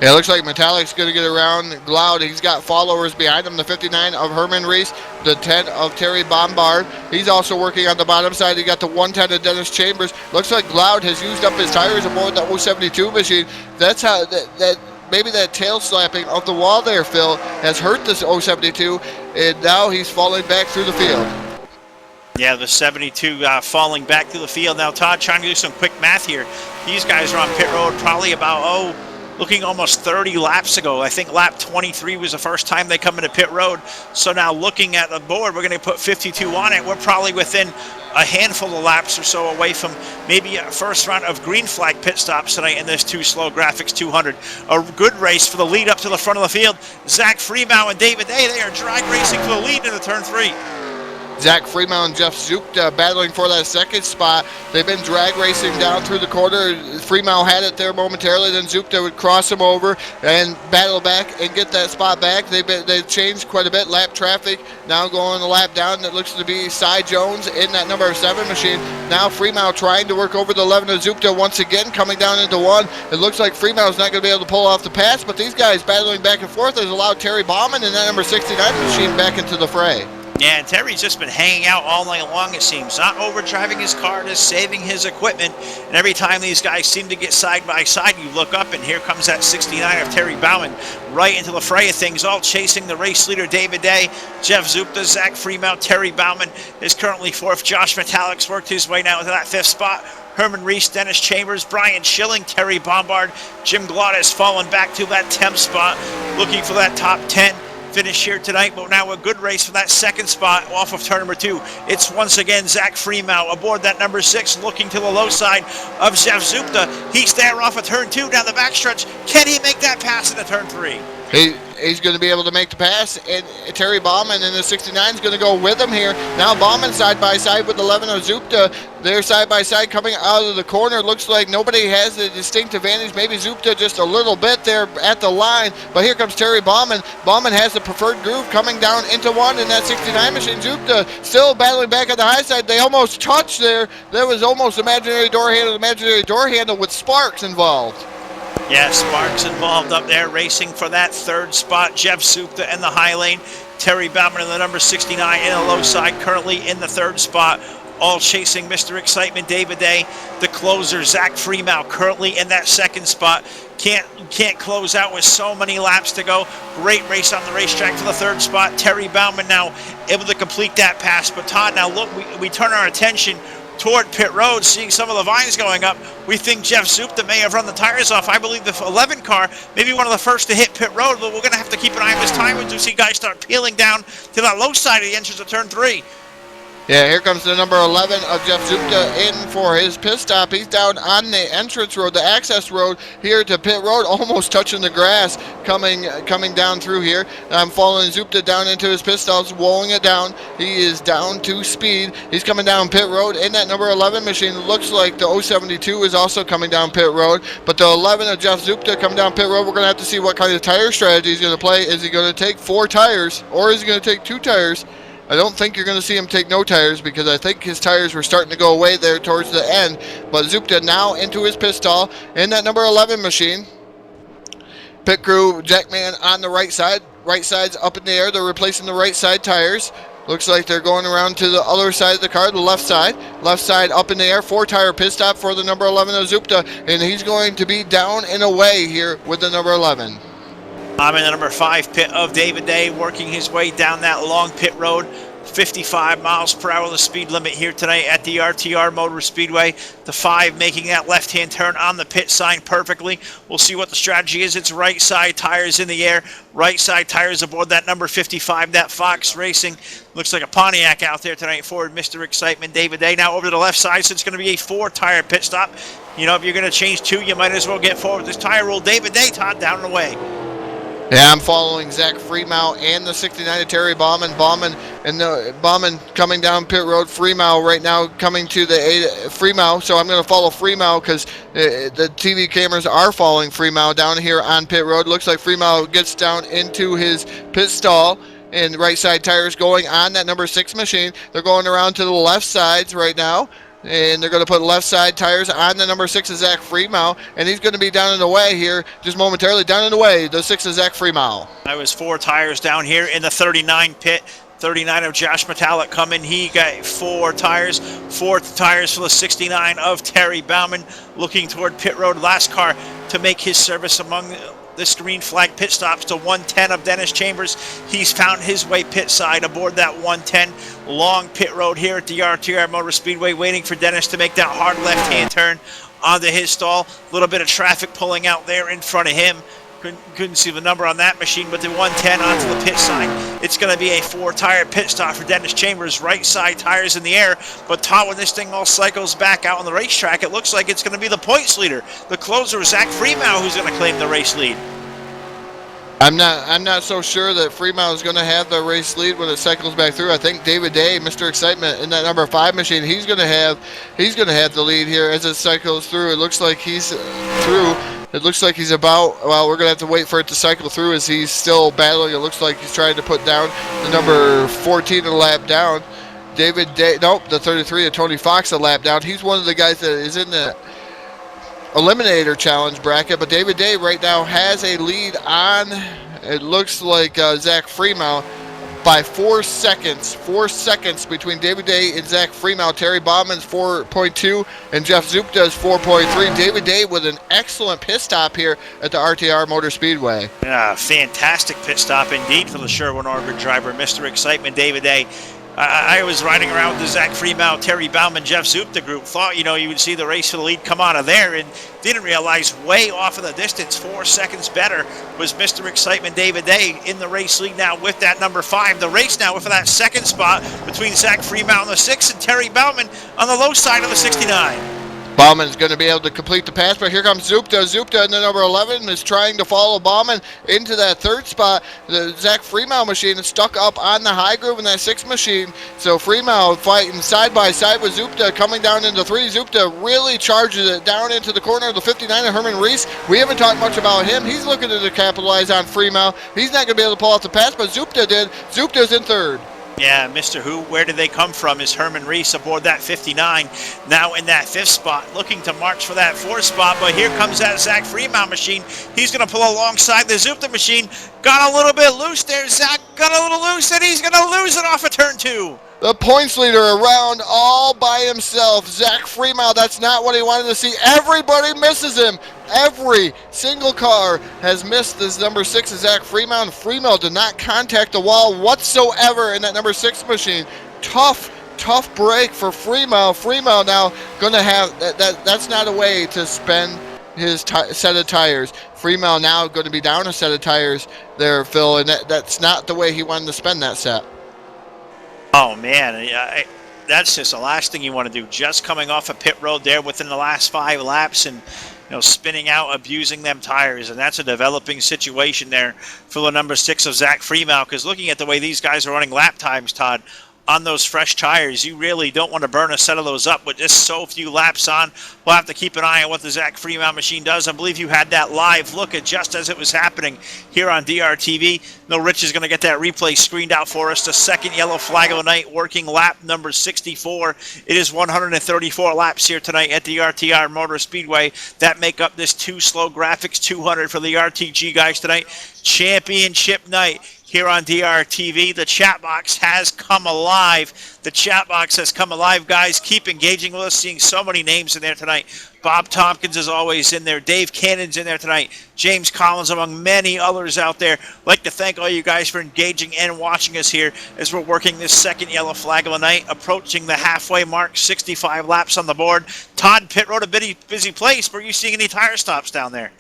Yeah, it looks like Metallic's going to get around Glaude. He's got followers behind him, the 59 of Herman Reese, the 10 of Terry Bombard. He's also working on the bottom side. He got the 110 of Dennis Chambers. Looks like Glaude has used up his tires aboard the 072 machine. That's how maybe that tail slapping of the wall there, Phil, has hurt this 072, and now he's falling back through the field. Yeah, the 72 falling back through the field. Now, Todd, trying to do some quick math here. These guys are on pit road probably about, looking almost 30 laps ago. I think lap 23 was the first time they come into pit road. So now looking at the board, we're going to put 52 on it. We're probably within a handful of laps or so away from maybe a first round of green flag pit stops tonight in this 2 slow graphics 200. A good race for the lead up to the front of the field. Zach Freemow and David Day, they are drag racing for the lead into turn 3. Zach Freemow and Jeff Zupta battling for that 2nd spot. They've been drag racing down through the corner. Freemow had it there momentarily, then Zupta would cross him over and battle back and get that spot back. They've changed quite a bit. Lap traffic now going a lap down. That looks to be Cy Jones in that number 7 machine. Now Freemow trying to work over the 11 of Zupta once again, coming down into 1. It looks like Freemow's not going to be able to pull off the pass, but these guys battling back and forth has allowed Terry Bauman in that number 69 machine back into the fray. Yeah, and Terry's just been hanging out all night long, it seems. Not overdriving his car, just saving his equipment. And every time these guys seem to get side by side, you look up and here comes that 69 of Terry Bauman right into the fray of things, all chasing the race leader, David Day. Jeff Zupta, Zach Fremont, Terry Bauman is currently fourth. Josh Metallic's worked his way now into that fifth spot. Herman Reese, Dennis Chambers, Brian Schilling, Terry Bombard, Jim Glott has fallen back to that 10th spot, looking for that top 10 finish here tonight, but now a good race for that second spot off of turn number 2. It's once again Zach Fremont aboard that number 6, looking to the low side of Jeff Zupta. He's there off of turn 2 down the backstretch. Can he make that pass into turn 3? He's going to be able to make the pass, and Terry Bauman in the 69 is going to go with him here. Now Bauman side by side with 11 of Zupta. They're side by side coming out of the corner. Looks like nobody has a distinct advantage. Maybe Zupta just a little bit there at the line, but here comes Terry Bauman. Bauman has the preferred groove coming down into one in that 69 machine. Zupta still battling back on the high side. They almost touched there. There was almost imaginary door handle with sparks involved. Yeah, Sparks involved up there, racing for that third spot. Jeff Zupta in the high lane. Terry Bauman in the number 69 in the low side, currently in the third spot. All chasing Mr. Excitement, David Day. The closer, Zach Fremont, currently in that second spot. Can't close out with so many laps to go. Great race on the racetrack for the third spot. Terry Bauman now able to complete that pass. But Todd, now look, we turn our attention toward pit road, seeing some of the vines going up. We think Jeff Zupta may have run the tires off. I believe the 11 car, maybe one of the first to hit pit road, but we're going to have to keep an eye on this time as we see guys start peeling down to that low side of the entrance of turn 3. Yeah, here comes the number 11 of Jeff Zupta in for his pit stop. He's down on the entrance road, the access road here to pit road, almost touching the grass coming down through here. I'm following Zupta down into his pit stops, rolling it down. He is down to speed. He's coming down pit road in that number 11 machine. Looks like the 072 is also coming down pit road, but the 11 of Jeff Zupta coming down pit road. We're going to have to see what kind of tire strategy he's going to play. Is he going to take 4 tires or is he going to take 2 tires? I don't think you're going to see him take no tires because I think his tires were starting to go away there towards the end. But Zupta now into his pit stall in that number 11 machine. Pit crew, Jackman on the right side. Right side's up in the air. They're replacing the right side tires. Looks like they're going around to the other side of the car, the left side. Left side up in the air. 4-tire pit stop for the number 11 of Zupta. And he's going to be down and away here with the number 11. I'm in the number 5 pit of David Day, working his way down that long pit road. 55 miles per hour the speed limit here tonight at the RTR Motor Speedway. The 5 making that left-hand turn on the pit sign perfectly. We'll see what the strategy is. It's right side tires in the air. Right side tires aboard that number 55, that Fox Racing. Looks like a Pontiac out there tonight for Mr. Excitement, David Day. Now over to the left side, so it's going to be a 4-tire pit stop. You know, if you're going to change 2, you might as well get forward. This tire roll, David Day, Todd, down and away. Yeah, I'm following Zach Fremont and the 69 of Terry Bauman. Bauman coming down pit road. Fremont right now coming to the Fremont. So I'm going to follow Fremont because the TV cameras are following Fremont down here on pit road. Looks like Fremont gets down into his pit stall. And right side tires going on that number 6 machine. They're going around to the left sides right now. And they're going to put left side tires on the number 6 of Zach Fremont. And he's going to be down and away here just momentarily. Down and away, the 6 of Zach Fremont. That was 4 tires down here in the 39 pit. 39 of Josh Metallic coming. He got 4 tires. 4 tires for the 69 of Terry Bauman. Looking toward pit road. Last car to make his service among this green flag pit stops to 110 of Dennis Chambers. He's found his way pit side aboard that 110 long pit road here at the RTR Motor Speedway, waiting for Dennis to make that hard left-hand turn onto his stall. A little bit of traffic pulling out there in front of him. Couldn't see the number on that machine, but the 110 onto the pit sign. It's going to be a 4-tire pit stop for Dennis Chambers. Right side tires in the air. But Todd, when this thing all cycles back out on the racetrack, it looks like it's going to be the points leader, the closer, Zach Fremont, who's going to claim the race lead. I'm not so sure that Fremont is going to have the race lead when it cycles back through. I think David Day, Mr. Excitement, in that number 5 machine, he's going to have the lead here as it cycles through. It looks like he's through. It looks like he's about, well, we're going to have to wait for it to cycle through as he's still battling. It looks like he's trying to put down the number 14 a lap down. David Day, nope, the 33 of Tony Fox a lap down. He's one of the guys that is in the Eliminator Challenge bracket, but David Day right now has a lead on, it looks like Zach Fremont. by 4 seconds. 4 seconds between David Day and Zach Freeman. Terry Bauman's 4.2 and Jeff Zupta's 4.3. David Day with an excellent pit stop here at the RTR Motor Speedway. Yeah, fantastic pit stop indeed for the Sherwin-Orbit driver, Mr. Excitement, David Day. I was riding around with the Zach Freeman, Terry Bauman, Jeff Zupta group. Thought, you would see the race for the lead come out of there, and didn't realize way off in the distance, 4 seconds better, was Mr. Excitement, David Day, in the race lead now with that number 5. The race now for that second spot between Zach Freeman on the 6 and Terry Bauman on the low side of the 69. Bauman's going to be able to complete the pass, but here comes Zupta. Zupta in the number 11 is trying to follow Bauman into that third spot. The Zach Freeman machine is stuck up on the high groove in that 6 machine. So Freeman fighting side by side with Zupta coming down into 3. Zupta really charges it down into the corner of the 59 of Herman Reese. We haven't talked much about him. He's looking to capitalize on Freeman. He's not going to be able to pull off the pass, but Zupta did. Zupta's in third. Yeah, Mr. Who, where did they come from is Herman Reese aboard that 59, now in that 5th spot, looking to march for that 4th spot, but here comes that Zach Freeman machine. He's going to pull alongside the Zupta machine. Got a little bit loose there, Zach got a little loose, and he's going to lose it off of turn 2. The points leader around all by himself. Zach Freeman, that's not what he wanted to see. Everybody misses him. Every single car has missed this number 6 of Zach Freeman. Freeman did not contact the wall whatsoever in that number 6 machine. Tough break for Freeman. Freeman now going to have, that's not a way to spend his set of tires. Freeman now going to be down a set of tires there, Phil, and that's not the way he wanted to spend that set. Oh, man, that's just the last thing you want to do. Just coming off a pit road there within the last 5 laps and, spinning out, abusing them tires. And that's a developing situation there for the number 6 of Zach Freeman, because looking at the way these guys are running lap times, Todd, on those fresh tires, you really don't want to burn a set of those up with just so few laps on. We'll have to keep an eye on what the Zach Freeman machine does. I believe you had that live look at just as it was happening here on DRTV. No, Rich is going to get that replay screened out for us. The second yellow flag of the night, working lap number 64. It is 134 laps here tonight at the RTR Motor Speedway that make up this 2 slow graphics 200 for the RTG guys tonight. Championship night here on DRTV. The chat box has come alive. The chat box has come alive, guys. Keep engaging with us, seeing so many names in there tonight. Bob Tompkins is always in there. Dave Cannon's in there tonight. James Collins, among many others out there. I'd like to thank all you guys for engaging and watching us here as we're working this second yellow flag of the night, approaching the halfway mark, 65 laps on the board. Todd, pit road, a busy place. Were you seeing any tire stops down there?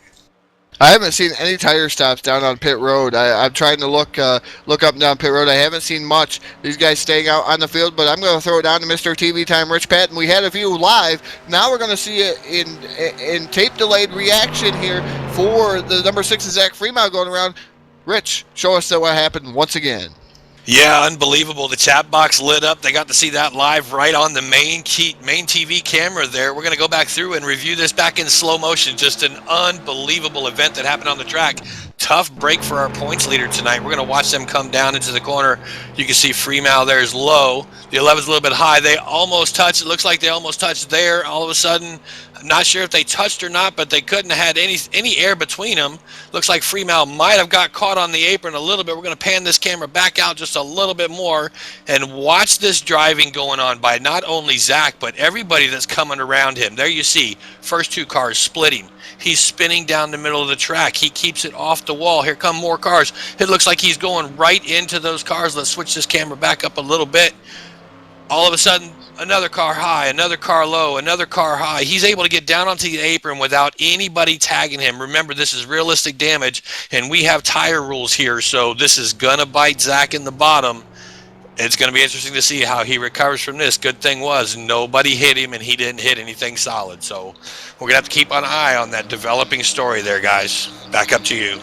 I haven't seen any tire stops down on pit road. I'm trying to look up and down pit road. I haven't seen much. These guys staying out on the field, but I'm going to throw it down to Mr. TV Time, Rich Patton. We had a few live. Now we're going to see it in tape-delayed reaction here for the number 6 of Zach Freeman going around. Rich, show us what happened once again. Yeah, unbelievable. The chat box lit up. They got to see that live right on the main TV camera there. We're going to go back through and review this back in slow motion. Just an unbelievable event that happened on the track. Tough break for our points leader tonight. We're going to watch them come down into the corner. You can see Freeman there is low. The 11's a little bit high. They almost touched. It looks like they almost touched there. All of a sudden, I'm not sure if they touched or not, but they couldn't have had any air between them. Looks like Freeman might have got caught on the apron a little bit. We're going to pan this camera back out just a little bit more and watch this driving going on by not only Zach, but everybody that's coming around him. There you see, first 2 cars splitting. He's spinning down the middle of the track. He keeps it off the wall. Here come more cars. It looks like he's going right into those cars. Let's switch this camera back up a little bit. All of a sudden, another car high, another car low, another car high. He's able to get down onto the apron without anybody tagging him. Remember, this is realistic damage, and we have tire rules here, so this is going to bite Zach in the bottom. It's going to be interesting to see how he recovers from this. Good thing was nobody hit him, and he didn't hit anything solid. So we're going to have to keep an eye on that developing story there, guys. Back up to you.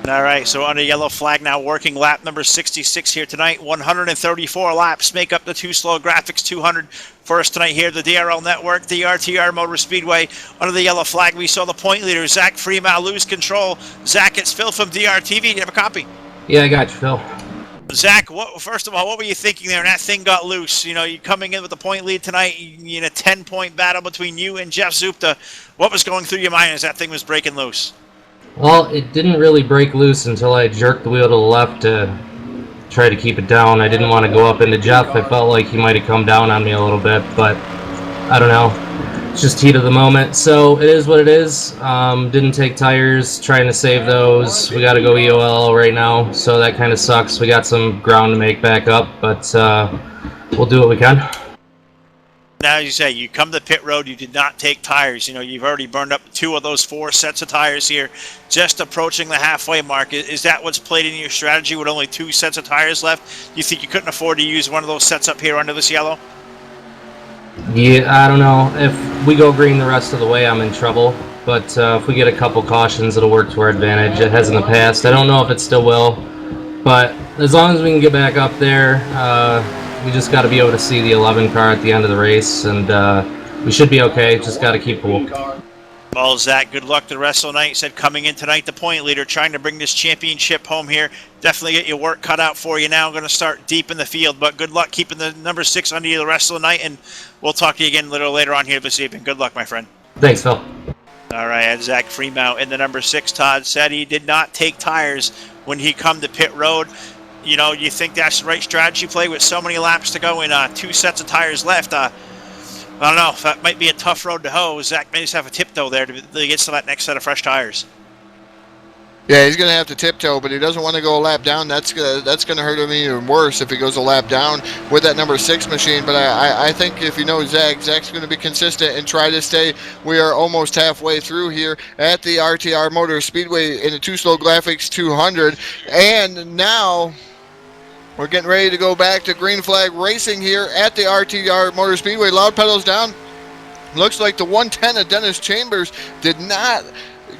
All right, so on a yellow flag now, working lap number 66 here tonight. 134 laps make up the 2 slow graphics 200 for us tonight here, the DRL Network, the RTR Motor Speedway. Under the yellow flag, we saw the point leader, Zach Freeman, lose control. Zach, it's Phil from DRTV. Do you have a copy? Yeah, I got you, Phil. Zach, first of all, what were you thinking there? And that thing got loose. You coming in with the point lead tonight, in a 10-point battle between you and Jeff Zupta. What was going through your mind as that thing was breaking loose? Well, it didn't really break loose until I jerked the wheel to the left to try to keep it down. I didn't want to go up into Jeff. I felt like he might have come down on me a little bit, but I don't know. It's just heat of the moment. So it is what it is. Didn't take tires, trying to save those. We got to go EOL right now, so that kind of sucks. We got some ground to make back up, but we'll do what we can. Now, as you say, you come to pit road, you did not take tires. You know, you've already burned up 2 of those 4 sets of tires here, just approaching the halfway mark. Is that what's played in your strategy with only 2 sets of tires left? Do you think you couldn't afford to use one of those sets up here under this yellow? Yeah, I don't know. If we go green the rest of the way, I'm in trouble. But if we get a couple cautions, it'll work to our advantage. It has in the past. I don't know if it still will. But as long as we can get back up there, we just got to be able to see the 11 car at the end of the race, and we should be okay. Just got to keep cool. Well, Zach, good luck the rest of the night. Said coming in tonight, the point leader, trying to bring this championship home here. Definitely get your work cut out for you now. Going to start deep in the field, but good luck keeping the number 6 under you the rest of the night, and we'll talk to you again a little later on here this evening. Good luck, my friend. Thanks, Phil. All right, and Zach Fremont in the number 6. Todd said he did not take tires when he come to pit road. You know, you think that's the right strategy play with so many laps to go and 2 sets of tires left? I don't know. That might be a tough road to hoe. Zach may just have a tiptoe there to get to that next set of fresh tires. Yeah, he's going to have to tiptoe, but he doesn't want to go a lap down. That's going to hurt him even worse if he goes a lap down with that number 6 machine. But I think if you know Zach's going to be consistent and try to stay. We are almost halfway through here at the RTR Motor Speedway in the 2 Slow Graphics 200. And now we're getting ready to go back to green flag racing here at the RTR Motor Speedway. Loud pedals down. Looks like the 110 of Dennis Chambers did not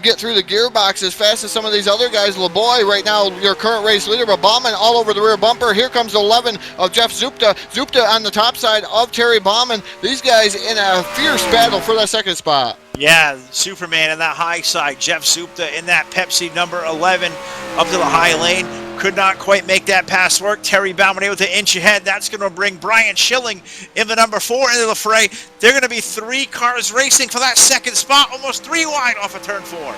get through the gearbox as fast as some of these other guys. LeBoy right now your current race leader, but Bauman all over the rear bumper. Here comes 11 of Jeff Zupta. Zupta on the top side of Terry Bauman. These guys in a fierce battle for that second spot. Yeah, Superman in that high side. Jeff Zupta in that Pepsi number 11 up to the high lane. Could not quite make that pass work. Terry Bauman able to inch ahead. That's going to bring Brian Schilling in the number 4 into the fray. They're going to be 3 cars racing for that second spot, almost 3 wide off of turn 4.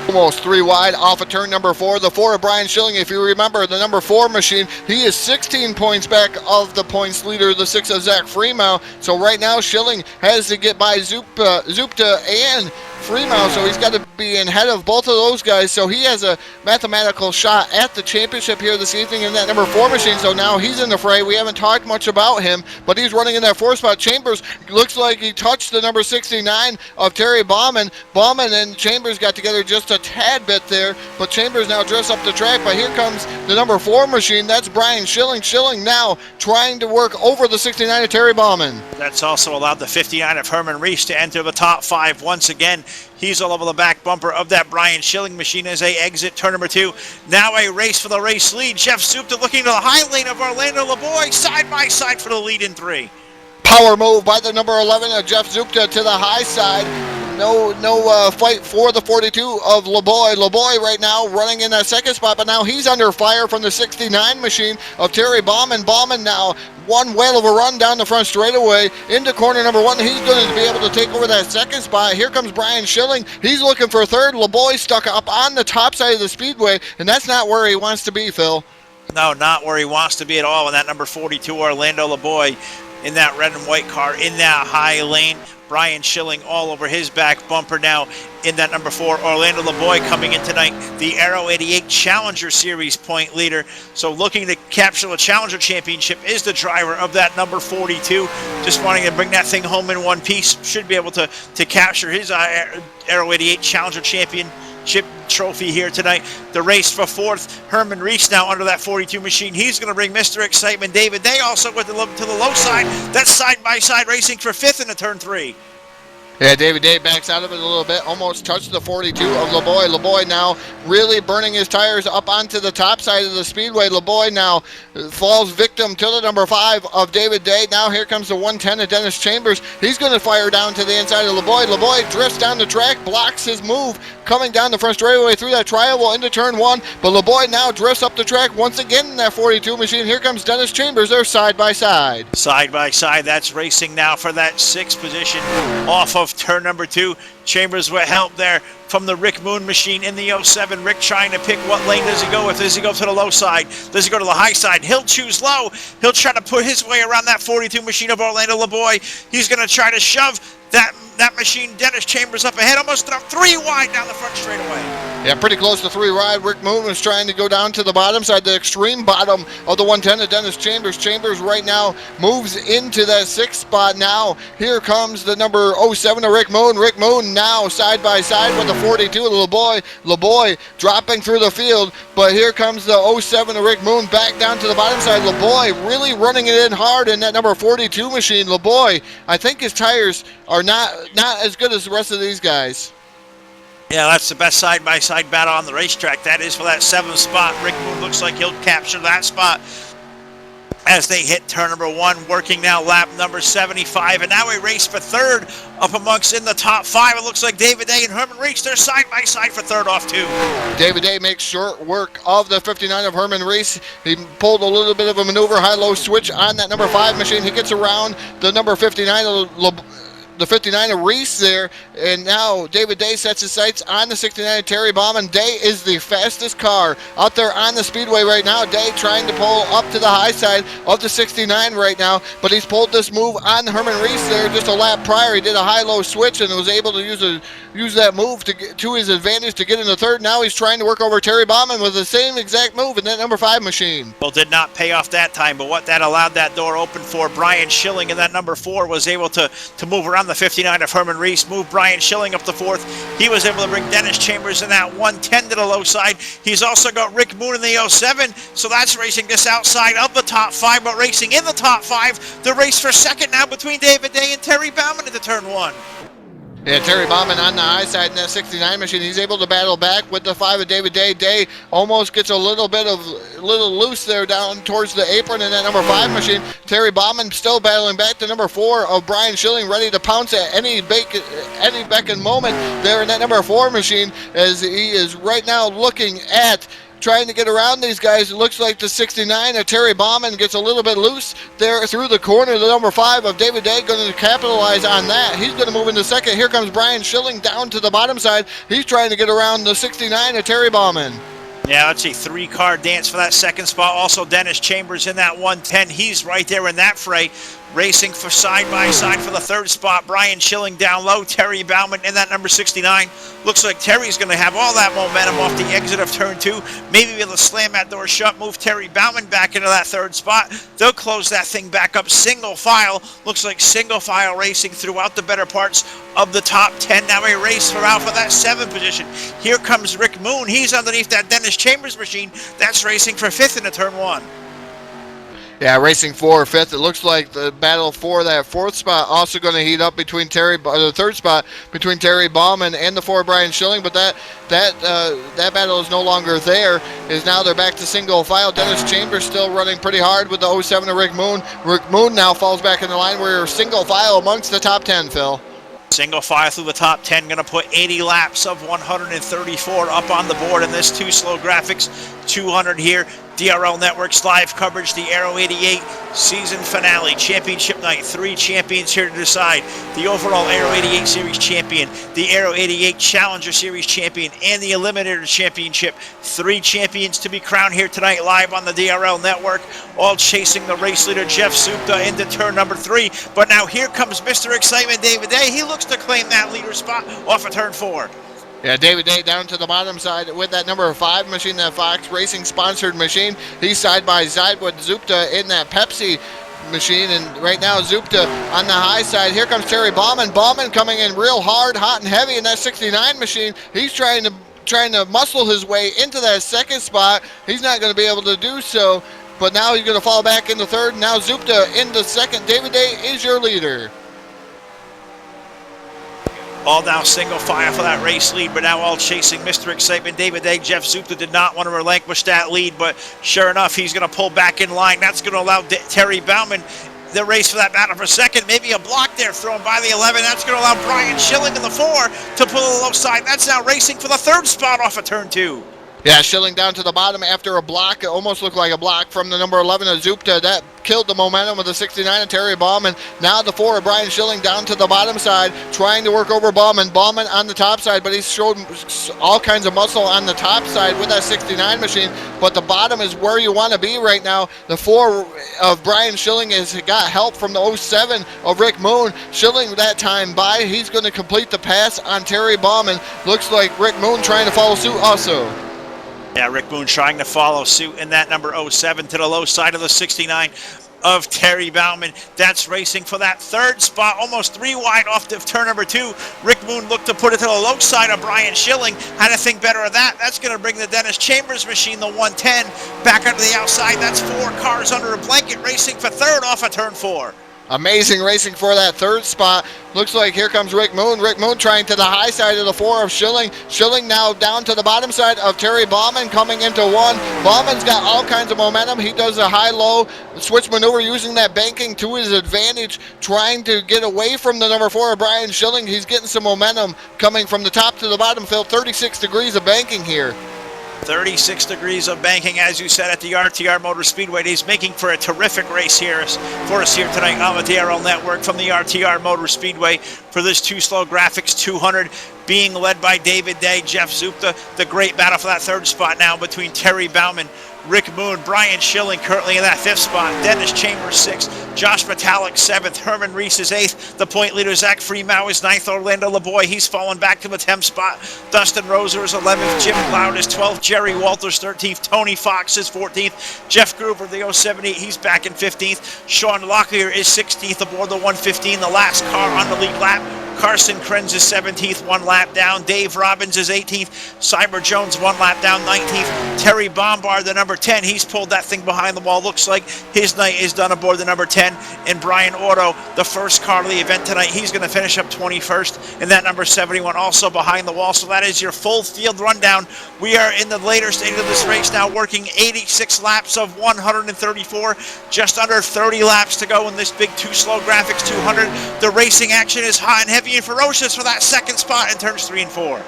Almost 3 wide off of turn number 4. The 4 of Brian Schilling, if you remember, the number 4 machine, he is 16 points back of the points leader, the 6 of Zach Fremont. So right now, Schilling has to get by Zupta and Fremont, so he's got to be ahead of both of those guys. So he has a mathematical shot at the championship here this evening in that number 4 machine. So now he's in the fray. We haven't talked much about him, but he's running in that 4 spot. Chambers looks like he touched the number 69 of Terry Bauman. Bauman and Chambers got together just a tad bit there, but Chambers now drifts up the track. But here comes the number 4 machine. That's Brian Schilling. Schilling now trying to work over the 69 of Terry Bauman. That's also allowed the 59 of Herman Reese to enter the top 5 once again. He's all over the back bumper of that Brian Schilling machine as they exit turn number 2. Now a race for the race lead. Jeff Zupta looking to the high lane of Orlando LeBoy, side by side for the lead in 3. Power move by the number 11 of Jeff Zupta to the high side. No fight for the 42 of LeBoy. LeBoy right now running in that second spot, but now he's under fire from the 69 machine of Terry Bauman. Bauman now one whale of a run down the front straightaway into corner number 1. He's going to be able to take over that second spot. Here comes Brian Schilling. He's looking for 3rd. LeBoy stuck up on the top side of the speedway, and that's not where he wants to be, Phil. No, not where he wants to be at all. And that number 42, Orlando LeBoy, in that red and white car, in that high lane. Brian Schilling all over his back bumper now in that number 4. Orlando LeBoy coming in tonight, the Aero 88 Challenger Series point leader. So looking to capture the Challenger Championship is the driver of that number 42. Just wanting to bring that thing home in one piece. Should be able to capture his Aero 88 Challenger Championship trophy here tonight. The race for 4th, Herman Reese now under that 42 machine. He's going to bring Mr. Excitement David. They also went to the low side. That's side-by-side racing for 5th in the turn 3. Yeah, David Day backs out of it a little bit, almost touched the 42 of LeBoy. LeBoy now really burning his tires up onto the top side of the speedway. LeBoy now falls victim to the number 5 of David Day. Now here comes the 110 of Dennis Chambers. He's going to fire down to the inside of LeBoy. LeBoy drifts down the track, blocks his move, coming down the front straightaway through that triangle into turn 1. But LeBoy now drifts up the track once again in that 42 machine. Here comes Dennis Chambers. They're side by side. Side by side. That's racing now for that 6th position off of turn number 2. Chambers with help there from the Rick Moon machine in the 07. Rick trying to pick what lane does he go with. Does he go to the low side? Does he go to the high side? He'll choose low. He'll try to put his way around that 42 machine of Orlando LeBoy. He's going to try to shove that machine. Dennis Chambers up ahead, almost enough 3 wide down the front straightaway. Yeah, pretty close to 3 wide. Rick Moon was trying to go down to the bottom side, the extreme bottom of the 110 of Dennis Chambers. Chambers right now moves into that 6th spot now. Here comes the number 07 of Rick Moon. Rick Moon now side by side with the 42 of LeBoy. LeBoy dropping through the field, but here comes the 07 of Rick Moon back down to the bottom side. LeBoy really running it in hard in that number 42 machine. LeBoy, I think his tires are not as good as the rest of these guys. Yeah, that's the best side-by-side battle on the racetrack. That is for that 7th spot. Rick Moon looks like he'll capture that spot as they hit turn number 1, working now lap number 75. And now a race for 3rd up amongst in the top 5. It looks like David Day and Herman Reese, they're side-by-side for 3rd off 2. David Day makes short work of the 59 of Herman Reese. He pulled a little bit of a maneuver, high-low switch on that number 5 machine. He gets around the number 59 of the 59 of Reese there, and now David Day sets his sights on the 69 of Terry Bauman. Day is the fastest car out there on the speedway right now. Day trying to pull up to the high side of the 69 right now, but he's pulled this move on Herman Reese there just a lap prior. He did a high-low switch and was able to use that move to his advantage to get in the 3rd. Now he's trying to work over Terry Bauman with the same exact move in that number 5 machine. Well, did not pay off that time, but what that allowed that door open for Brian Schilling in that number 4 was able to move around the 59 of Herman Reese, move Brian Schilling up the 4th. He was able to bring Dennis Chambers in that 110 to the low side. He's also got Rick Moon in the 07, so that's racing just outside of the top 5, but racing in the top 5. The race for 2nd now between David Day and Terry Bauman into turn 1. Yeah, Terry Bauman on the high side in that 69 machine. He's able to battle back with the 5 of David Day. Day almost gets a little loose there down towards the apron in that number 5 machine. Terry Bauman still battling back to number 4 of Brian Schilling, ready to pounce at any beck and moment there in that number 4 machine, as he is right now looking at trying to get around these guys. It looks like the 69 of Terry Bauman gets a little bit loose there through the corner. The number 5 of David Day going to capitalize on that. He's going to move into 2nd. Here comes Brian Schilling down to the bottom side. He's trying to get around the 69 of Terry Bauman. Yeah, let's see, 3-car dance for that 2nd spot. Also, Dennis Chambers in that 110. He's right there in that fray. Racing for side-by-side for the 3rd spot. Brian Schilling down low. Terry Bauman in that number 69. Looks like Terry's going to have all that momentum off the exit of turn 2. Maybe be able to slam that door shut, move Terry Bauman back into that 3rd spot. They'll close that thing back up single file. Looks like single file racing throughout the better parts of the top 10. Now a race for out for that 7th position. Here comes Rick Moon. He's underneath that Dennis Chambers machine. That's racing for 5th into turn 1. Yeah, racing for 5th. It looks like the battle for that 4th spot also going to heat up between the 3rd spot between Terry Bauman and the 4 Brian Schilling, but that battle is no longer there. Is now they're back to single file. Dennis Chambers still running pretty hard with the 07 of Rick Moon. Rick Moon now falls back in the line. We're single file amongst the top 10, Phil. Single file through the top 10, going to put 80 laps of 134 up on the board in this 2 slow graphics. 200 here. DRL Networks live coverage, the Aero 88 season finale, championship night. 3 champions here to decide. The overall Aero 88 Series champion, the Aero 88 Challenger Series champion, and the Eliminator Championship. 3 champions to be crowned here tonight live on the DRL Network, all chasing the race leader Jeff Supta into turn number 3. But now here comes Mr. Excitement David Day. He looks to claim that leader spot off of turn 4. Yeah, David Day down to the bottom side with that number 5 machine, that Fox Racing sponsored machine. He's side by side with Zupta in that Pepsi machine, and right now Zupta on the high side. Here comes Terry Bauman. Bauman coming in real hard, hot and heavy in that 69 machine. He's trying to muscle his way into that 2nd spot. He's not going to be able to do so, but now he's going to fall back into 3rd. Now Zupta into 2nd. David Day is your leader. All now single file for that race lead, but now all chasing Mr. Excitement David Day. Jeff Zupta did not want to relinquish that lead, but sure enough, he's going to pull back in line. That's going to allow Terry Bauman the race for that battle for 2nd. Maybe a block there thrown by the 11. That's going to allow Brian Schilling in the 4 to pull the low side. That's now racing for the 3rd spot off of turn 2. Yeah, Schilling down to the bottom after a block. It almost looked like a block from the number 11 of Zupta. That killed the momentum of the 69 of Terry Bauman. Now the 4 of Brian Schilling down to the bottom side, trying to work over Bauman. Bauman on the top side, but he's showed all kinds of muscle on the top side with that 69 machine. But the bottom is where you want to be right now. The 4 of Brian Schilling has got help from the 07 of Rick Moon. Schilling that time by. He's going to complete the pass on Terry Bauman. Looks like Rick Moon trying to follow suit also. Yeah, Rick Moon trying to follow suit in that number 07 to the low side of the 69 of Terry Bauman. That's racing for that third spot, almost 3 wide off to turn number 2. Rick Moon looked to put it to the low side of Brian Schilling. Had to think better of that. That's going to bring the Dennis Chambers machine, the 110, back onto the outside. That's 4 cars under a blanket racing for third off of turn 4. Amazing racing for that third spot. Looks like here comes Rick Moon. Rick Moon trying to the high side of the 4 of Schilling. Schilling now down to the bottom side of Terry Bauman coming into 1. Bauman's got all kinds of momentum. He does a high-low switch maneuver using that banking to his advantage, trying to get away from the number 4 of Brian Schilling. He's getting some momentum coming from the top to the bottom. Phil, 36 degrees of banking here. 36 degrees of banking, as you said, at the RTR Motor Speedway. He's making for a terrific race here for us here tonight on the DRL Network from the RTR Motor Speedway for this 2 Slow Graphics 200, being led by David Day, Jeff Zupta. The great battle for that third spot now between Terry Bauman, Rick Moon, Brian Schilling currently in that 5th spot, Dennis Chambers 6th, Josh Metallic 7th, Herman Reese is 8th, the point leader Zach Freemow is 9th, Orlando LeBoy, he's fallen back to the 10th spot, Dustin Roser is 11th, Jim Cloud is 12th, Jerry Walters 13th, Tony Fox is 14th, Jeff Gruber, the 078, he's back in 15th, Sean Locklear is 16th aboard the 115, the last car on the lead lap. Carson Krenz is 17th, 1 lap down. Dave Robbins is 18th. Cyber Jones 1 lap down, 19th. Terry Bombard, the number 10, he's pulled that thing behind the wall. Looks like his night is done aboard the number 10. And Brian Otto, the first car of the event tonight, he's going to finish up 21st. And that number 71 also behind the wall. So that is your full field rundown. We are in the later stage of this race now, working 86 laps of 134. Just under 30 laps to go in this big 2 Slow Graphics 200. The racing action is hot and heavy and ferocious for that second spot in turns 3 and 4.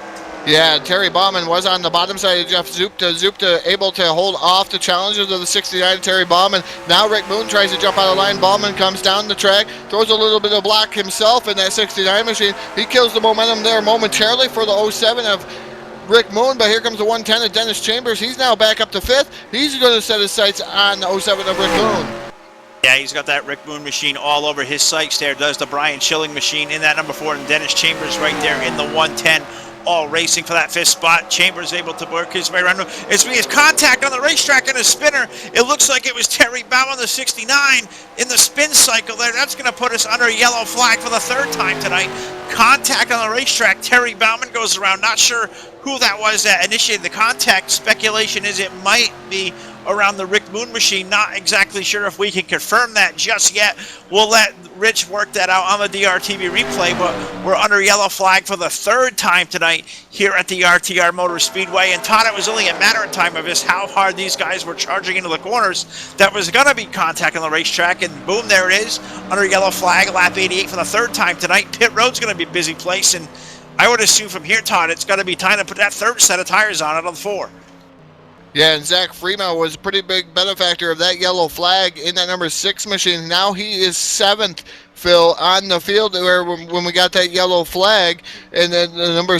Yeah, Terry Bauman was on the bottom side of Jeff Zupta. Zupta able to hold off the challenges of the 69 Terry Bauman. Now Rick Moon tries to jump out of line. Bauman comes down the track, throws a little bit of block himself in that 69 machine. He kills the momentum there momentarily for the 07 of Rick Moon, but here comes the 110 of Dennis Chambers. He's now back up to 5th. He's going to set his sights on the 07 of Rick Moon. Yeah, he's got that Rick Moon machine all over his sights there. Does the Brian Schilling machine in that number 4, and Dennis Chambers right there in the 110, all racing for that 5th spot. Chambers able to work his way around. As we have contact on the racetrack in a spinner, it looks like it was Terry Bauman, the 69, in the spin cycle there. That's going to put us under a yellow flag for the 3rd time tonight. Contact on the racetrack. Terry Bauman goes around. Not sure who that was that initiated the contact. Speculation is it might be around the Rick Moon machine. Not exactly sure if we can confirm that just yet. We'll let Rich work that out on the DRTV replay, but we're under yellow flag for the 3rd time tonight here at the RTR Motor Speedway. And Todd, it was only a matter of time of just how hard these guys were charging into the corners that was going to be contact on the racetrack, and boom, there it is, under yellow flag, lap 88 for the 3rd time tonight. Pit road's going to be a busy place, and I would assume from here, Todd, it's got to be time to put that 3rd set of tires on it on the 4. Yeah, and Zach Freeman was a pretty big benefactor of that yellow flag in that number 6 machine. Now he is 7th, Phil, on the field where when we got that yellow flag, and then the number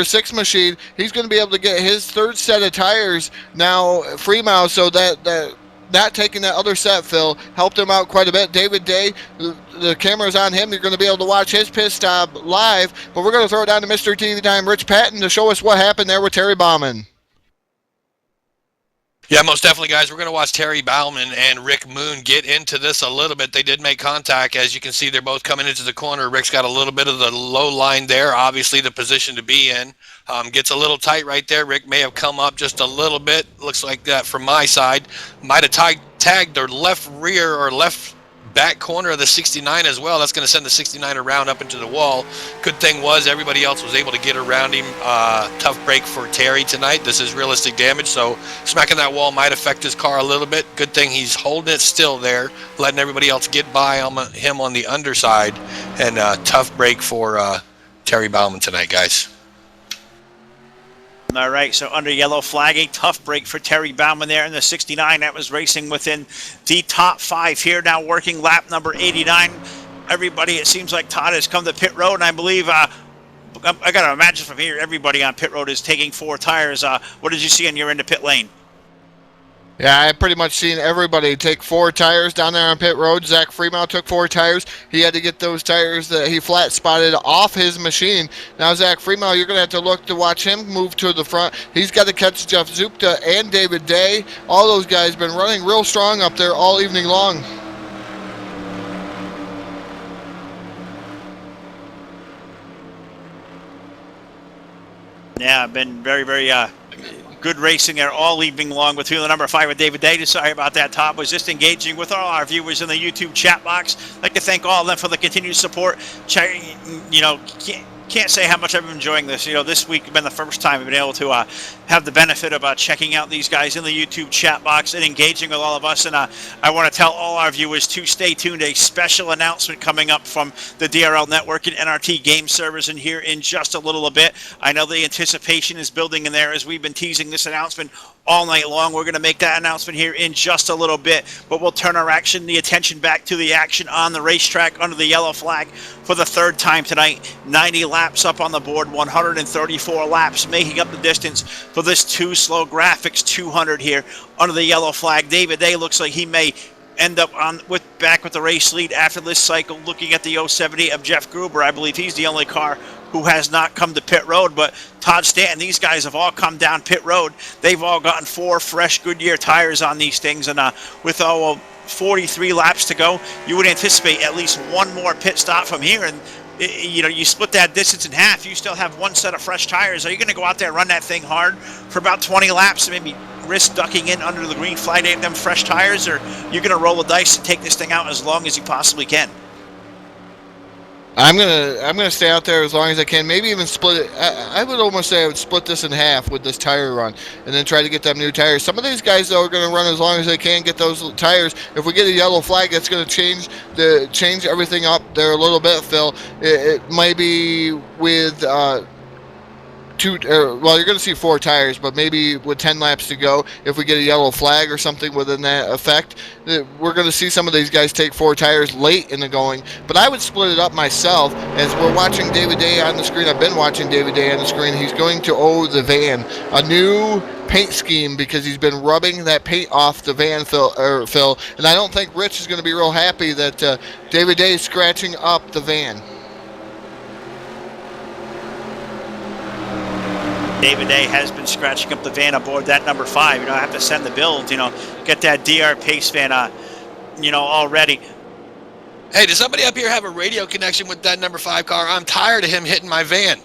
6 machine, he's going to be able to get his 3rd set of tires now, Freeman, so that not taking that other set, Phil, helped him out quite a bit. David Day, the camera's on him. You're going to be able to watch his pit stop live, but we're going to throw it down to Mr. TV Time, Rich Patton, to show us what happened there with Terry Bauman. Yeah, most definitely, guys. We're going to watch Terry Bauman and Rick Moon get into this a little bit. They did make contact. As you can see, they're both coming into the corner. Rick's got a little bit of the low line there, obviously the position to be in. Gets a little tight right there. Rick may have come up just a little bit. Looks like that from my side. Might have tagged their left rear or left back corner of the 69 as well. That's going to send the 69 around up into the wall. Good thing was everybody else was able to get around him. Tough break for Terry tonight. This is realistic damage, so smacking that wall might affect his car a little bit. Good thing he's holding it still there, letting everybody else get by him on the underside. And tough break for Terry Bauman tonight, guys. All right, so under yellow flag, a tough break for Terry Bauman there in the 69. That was racing within the top 5 here. Now working lap number 89. Everybody, it seems like Todd has come to pit road, and I believe, I got to imagine from here, everybody on pit road is taking 4 tires. What did you see on your end of pit lane? Yeah, I pretty much seen everybody take 4 tires down there on pit road. Zach Freeman took 4 tires. He had to get those tires that he flat spotted off his machine. Now Zach Freeman, you're going to have to look to watch him move to the front. He's got to catch Jeff Zupta and David Day. All those guys been running real strong up there all evening long. Yeah, been very, very good racing there all evening long with the number 5 with David Day. Sorry about that, Todd. Was just engaging with all our viewers in the YouTube chat box. I'd like to thank all of them for the continued support. Can't say how much I've been enjoying this. This week has been the first time I've been able to have the benefit of checking out these guys in the YouTube chat box and engaging with all of us. And I want to tell all our viewers to stay tuned. A special announcement coming up from the DRL Network and NRT Game Servers in here in just a little bit. I know the anticipation is building in there as we've been teasing this announcement all night long. We're going to make that announcement here in just a little bit, but we'll turn our attention back to the action on the racetrack under the yellow flag for the 3rd time tonight. 90 laps up on the board, 134 laps making up the distance for this 2 slow graphics 200 here under the yellow flag. David Day looks like he may end up back with the race lead after this cycle. Looking at the 070 of Jeff Gruber, I believe he's the only car who has not come to pit road, but Todd Stanton, these guys have all come down pit road. They've all gotten 4 fresh Goodyear tires on these things, and with 43 laps to go, you would anticipate at least 1 more pit stop from here, and you split that distance in half, you still have 1 set of fresh tires. Are you going to go out there and run that thing hard for about 20 laps and maybe risk ducking in under the green flag to get them fresh tires, or you're going to roll the dice and take this thing out as long as you possibly can? I'm gonna stay out there as long as I can. Maybe even split it. I would almost say I would split this in half with this tire run, and then try to get them new tires. Some of these guys though are gonna run as long as they can, get those tires. If we get a yellow flag, that's gonna change everything up there a little bit, Phil. It might be with you're going to see 4 tires, but maybe with 10 laps to go, if we get a yellow flag or something within that effect, we're going to see some of these guys take 4 tires late in the going. But I would split it up myself. As we're watching David Day on the screen, I've been watching David Day on the screen. He's going to owe the van a new paint scheme because he's been rubbing that paint off the van, Phil. And I don't think Rich is going to be real happy that David Day is scratching up the van. David Day has been scratching up the van aboard that number 5. I have to send the build, get that DR Pace van, already. Hey, does somebody up here have a radio connection with that number 5 car? I'm tired of him hitting my van.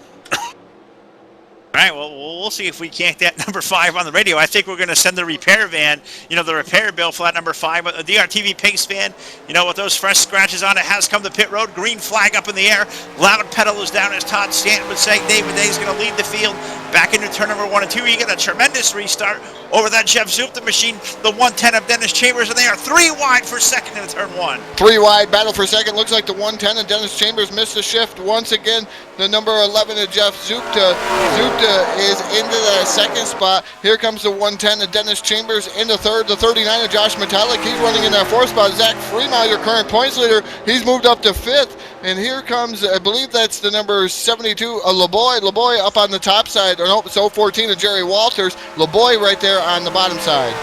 All right, well, we'll see if we can't get that number 5 on the radio. I think we're going to send the repair van, the repair bill for that number 5. But the DRTV Pace van, with those fresh scratches on it, has come to pit road. Green flag up in the air. Loud pedal is down, as Todd Stanton would say. David Day is going to lead the field back into turn number 1 and 2. You get a tremendous restart over that Jeff Zupta machine. The 110 of Dennis Chambers, and they are 3 wide for second in turn 1. 3 wide, battle for second. Looks like the 110 of Dennis Chambers missed the shift once again. The number 11 of Jeff Zupta. Zupta is into the 2nd spot. Here comes the 110 of Dennis Chambers into 3rd. The 39 of Josh Metallic. He's running in that 4th spot. Zach Freeman, your current points leader, he's moved up to 5th. And here comes, I believe that's the number 72 of LeBoy. LeBoy up on the top side. Or no, it's 014 of Jerry Walters. LeBoy right there on the bottom side.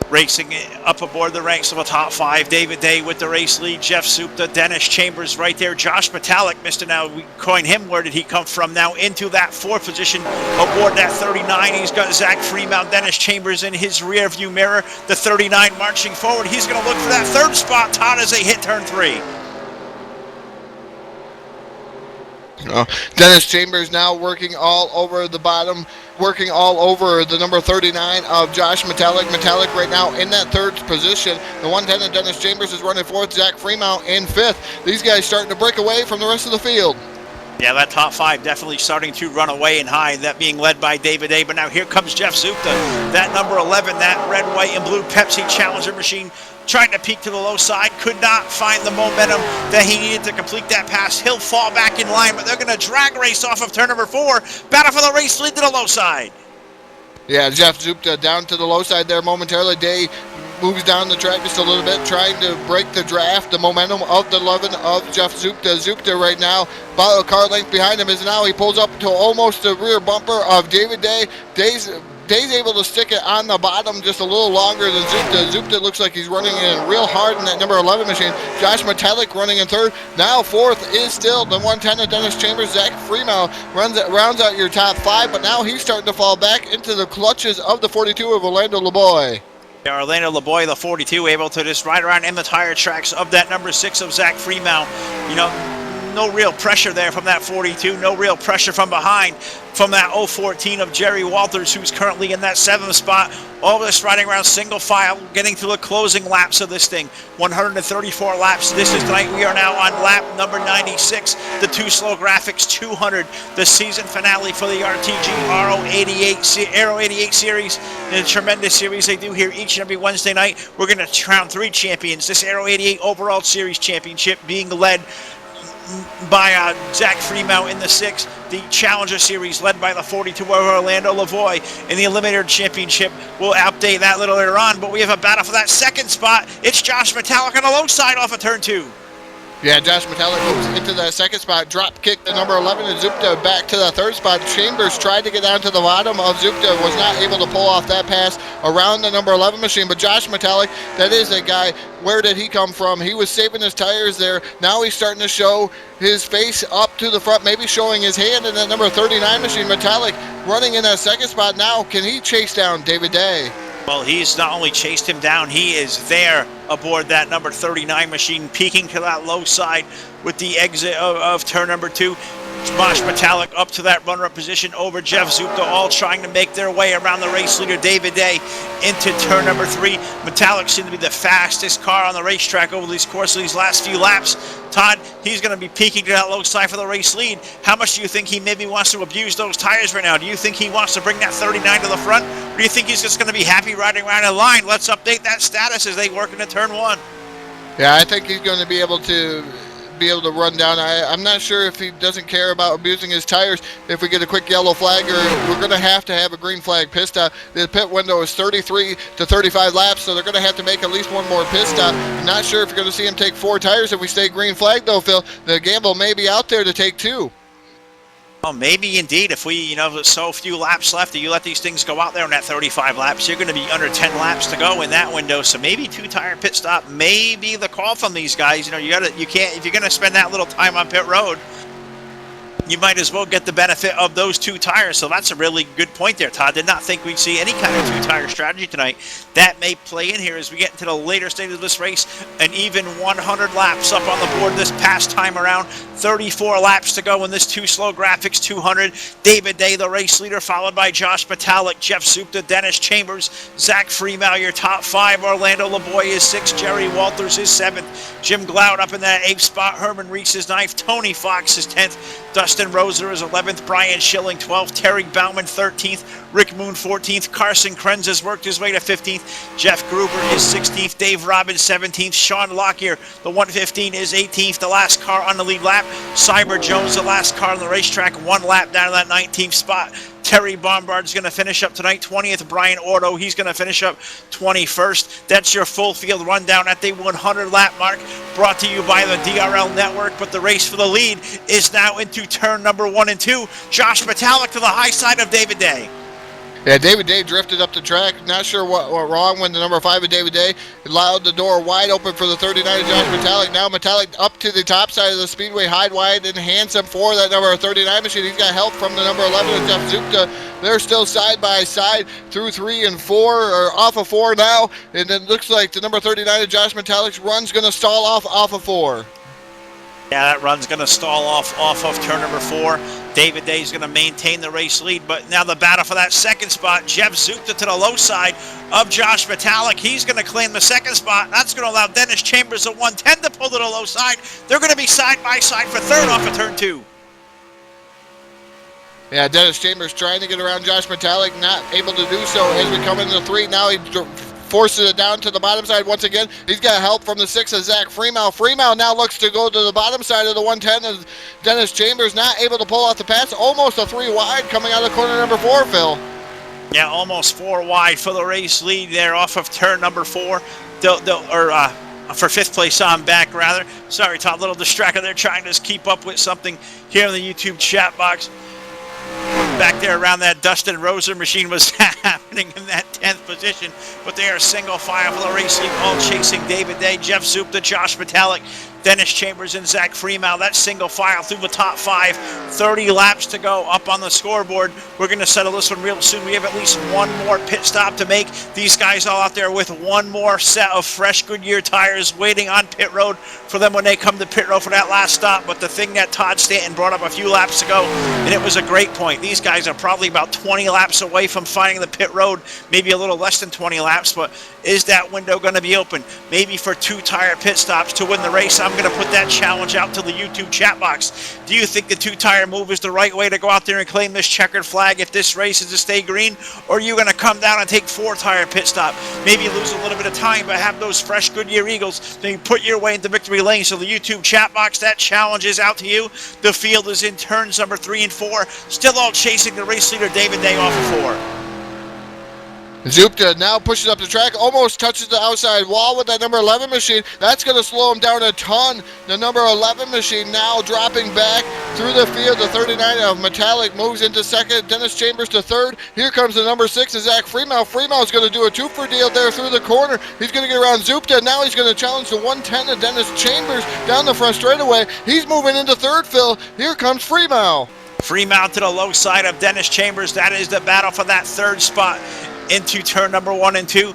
Racing up aboard the ranks of a top 5. David Day with the race lead. Jeff Zupta, Dennis Chambers right there. Josh Metallic, Mr. Now, we coin him. Where did he come from? Now into that 4th position aboard that 39. He's got Zach Freeman, Dennis Chambers in his rear view mirror. The 39 marching forward. He's going to look for that 3rd spot, Todd, as they hit turn 3. Dennis Chambers now working all over the bottom, working all over the number 39 of Josh Metallic. Metallic right now in that 3rd position. The 110 of Dennis Chambers is running 4th. Zach Freeman in 5th. These guys starting to break away from the rest of the field. Yeah, that top five definitely starting to run away and high, that being led by David A. But now here comes Jeff Zupta, that number 11, that red, white, and blue Pepsi Challenger machine, trying to peek to the low side, could not find the momentum that he needed to complete that pass. He'll fall back in line, but they're going to drag race off of turn number 4. Battle for the race lead to the low side. Yeah, Jeff Zupta down to the low side there momentarily. Day moves down the track just a little bit, trying to break the draft, the momentum of the 11 of Jeff Zupta. Zupta right now, about a car length behind him, is now he pulls up to almost the rear bumper of David Day. Day's able to stick it on the bottom just a little longer than Zupta. Zupta looks like he's running in real hard in that number 11 machine. Josh Metallic running in third. Now fourth is still the 110 of Dennis Chambers. Zach Freeman rounds out your top 5, but now he's starting to fall back into the clutches of the 42 of Orlando LeBoy. Orlando LeBoy, the 42, able to just ride around in the tire tracks of that number 6 of Zach Freeman. You know, no real pressure there from that 42, no real pressure from behind from that 014 of Jerry Walters, who's currently in that 7th spot. All this riding around single file, getting to the closing laps of this thing. 134 laps. This is tonight. We are now on lap number 96. The 2 Slow Graphics 200, the season finale for the RTG Aero 88 series. A tremendous series they do here each and every Wednesday night. We're going to crown 3 champions. This Aero 88 overall series championship being led by Zach Freeman in the 6th. The Challenger Series led by the 42 of Orlando Lavoie in the Eliminator Championship. We'll update that a little later on, but we have a battle for that 2nd spot. It's Josh Metallic on the low side off of turn 2. Yeah, Josh Metallic moves into that 2nd spot, drop kick the number 11, and Zupta back to the 3rd spot. Chambers tried to get down to the bottom of Zupta, was not able to pull off that pass around the number 11 machine, but Josh Metallic, that is a guy, where did he come from? He was saving his tires there. Now he's starting to show his face up to the front, maybe showing his hand in that number 39 machine. Metallic running in that 2nd spot now. Can he chase down David Day? Well, he's not only chased him down, he is there aboard that number 39 machine, peeking to that low side with the exit of turn number 2. Josh Metallic up to that runner-up position over Jeff Zupta, all trying to make their way around the race leader David Day into turn number 3. Metallic seemed to be the fastest car on the racetrack over these course of these last few laps. Todd, he's going to be peeking to that low side for the race lead. How much do you think he maybe wants to abuse those tires right now? Do you think he wants to bring that 39 to the front? Or do you think he's just going to be happy riding around in line? Let's update that status as they work into turn 1. Yeah, I think he's going to be able to run down. I'm not sure if he doesn't care about abusing his tires. If we get a quick yellow flag, or we're going to have a green flag pit stop. The pit window is 33 to 35 laps, so they're going to have to make at least one more pit stop. I'm not sure if you're going to see him take 4 tires if we stay green flag, though, Phil. The gamble may be out there to take 2. Oh, maybe indeed. If we, there's so few laps left that you let these things go out there in that 35 laps, you're going to be under 10 laps to go in that window. So maybe 2-tire pit stop may be the call from these guys. You can't, if you're going to spend that little time on pit road, you might as well get the benefit of those 2 tires. So that's a really good point there, Todd. Did not think we'd see any kind of 2-tire strategy tonight. That may play in here as we get into the later stage of this race. An even 100 laps up on the board this past time around. 34 laps to go in this 2 Slow Graphics 200. David Day, the race leader, followed by Josh Metallic, Jeff Zupta, Dennis Chambers, Zach Freeman, your top 5. Orlando Lavoie is 6th. Jerry Walters is 7th. Jim Gloud up in that 8th spot. Herman Reese is 9th. Tony Fox is 10th. Dustin Roser is 11th. Brian Schilling 12th. Terry Bauman 13th. Rick Moon 14th. Carson Krenz has worked his way to 15th. Jeff Gruber is 16th. Dave Robbins 17th. Sean Lockyer, the 115, is 18th. The last car on the lead lap. Cyber Jones, the last car on the racetrack, 1 lap down to that 19th spot. Terry Bombard's going to finish up tonight, 20th. Brian Ordo, he's going to finish up 21st. That's your full field rundown at the 100 lap mark, brought to you by the DRL Network. But the race for the lead is now into turn number 1 and 2. Josh Metallic to the high side of David Day. Yeah, David Day drifted up the track. Not sure what went wrong when the number 5 of David Day allowed the door wide open for the 39 of Josh Metallic. Now Metallic up to the top side of the speedway, hide wide and handsome for that number 39 machine. He's got help from the number 11 of Jeff Zupta. They're still side by side through 3 and 4, or off of 4 now. And it looks like the number 39 of Josh Metallic's run's going to stall off of 4. Yeah, that run's going to stall off of turn number 4. David Day is going to maintain the race lead, but now the battle for that 2nd spot. Jeff Zupta to the low side of Josh Metallic. He's going to claim the 2nd spot. That's going to allow Dennis Chambers, the 110, to pull to the low side. They're going to be side by side for 3rd off of turn 2. Yeah, Dennis Chambers trying to get around Josh Metallic, not able to do so as we come into 3. Now he forces it down to the bottom side once again. He's got help from the 6 of Zach Freeman. Freeman now looks to go to the bottom side of the 110 as Dennis Chambers not able to pull off the pass. Almost a 3 wide coming out of corner number 4, Phil. Yeah, almost 4 wide for the race lead there off of turn number 4. For 5th place on back, rather. Sorry, Todd, little distracted there trying to keep up with something here in the YouTube chat box. Back there around that Dustin Roser machine was happening in that 10th position, but they are single file for the race league, all chasing David Day, Jeff Zupta, Josh Metallic, Dennis Chambers, and Zach Freeman. That's single file through the top 5. 30 laps to go up on the scoreboard. We're going to settle this one real soon. We have at least one more pit stop to make. These guys all out there with one more set of fresh Goodyear tires waiting on pit road for them when they come to pit road for that last stop. But the thing that Todd Stanton brought up a few laps ago, and it was a great point, these guys are probably about 20 laps away from finding the pit road, maybe a little less than 20 laps, but is that window going to be open? Maybe for 2 tire pit stops to win the race. I'm going to put that challenge out to the YouTube chat box. Do you think the 2-tire move is the right way to go out there and claim this checkered flag if this race is to stay green? Or are you going to come down and take 4-tire pit stop? Maybe lose a little bit of time, but have those fresh Goodyear Eagles. Then you put your way into victory lane. So the YouTube chat box, that challenge is out to you. The field is in turns number 3 and 4. Still all chasing the race leader, David Day, off of 4. Zupta now pushes up the track, almost touches the outside wall with that number 11 machine. That's going to slow him down a ton. The number 11 machine now dropping back through the field. The 39 of Metallic moves into 2nd. Dennis Chambers to 3rd. Here comes the number 6 of Zach Freeman. Freeman's going to do a 2-for deal there through the corner. He's going to get around Zupta. Now he's going to challenge the 110 of Dennis Chambers down the front straightaway. He's moving into 3rd, Phil. Here comes Freeman. Freeman to the low side of Dennis Chambers. That is the battle for that 3rd spot into turn number 1 and 2,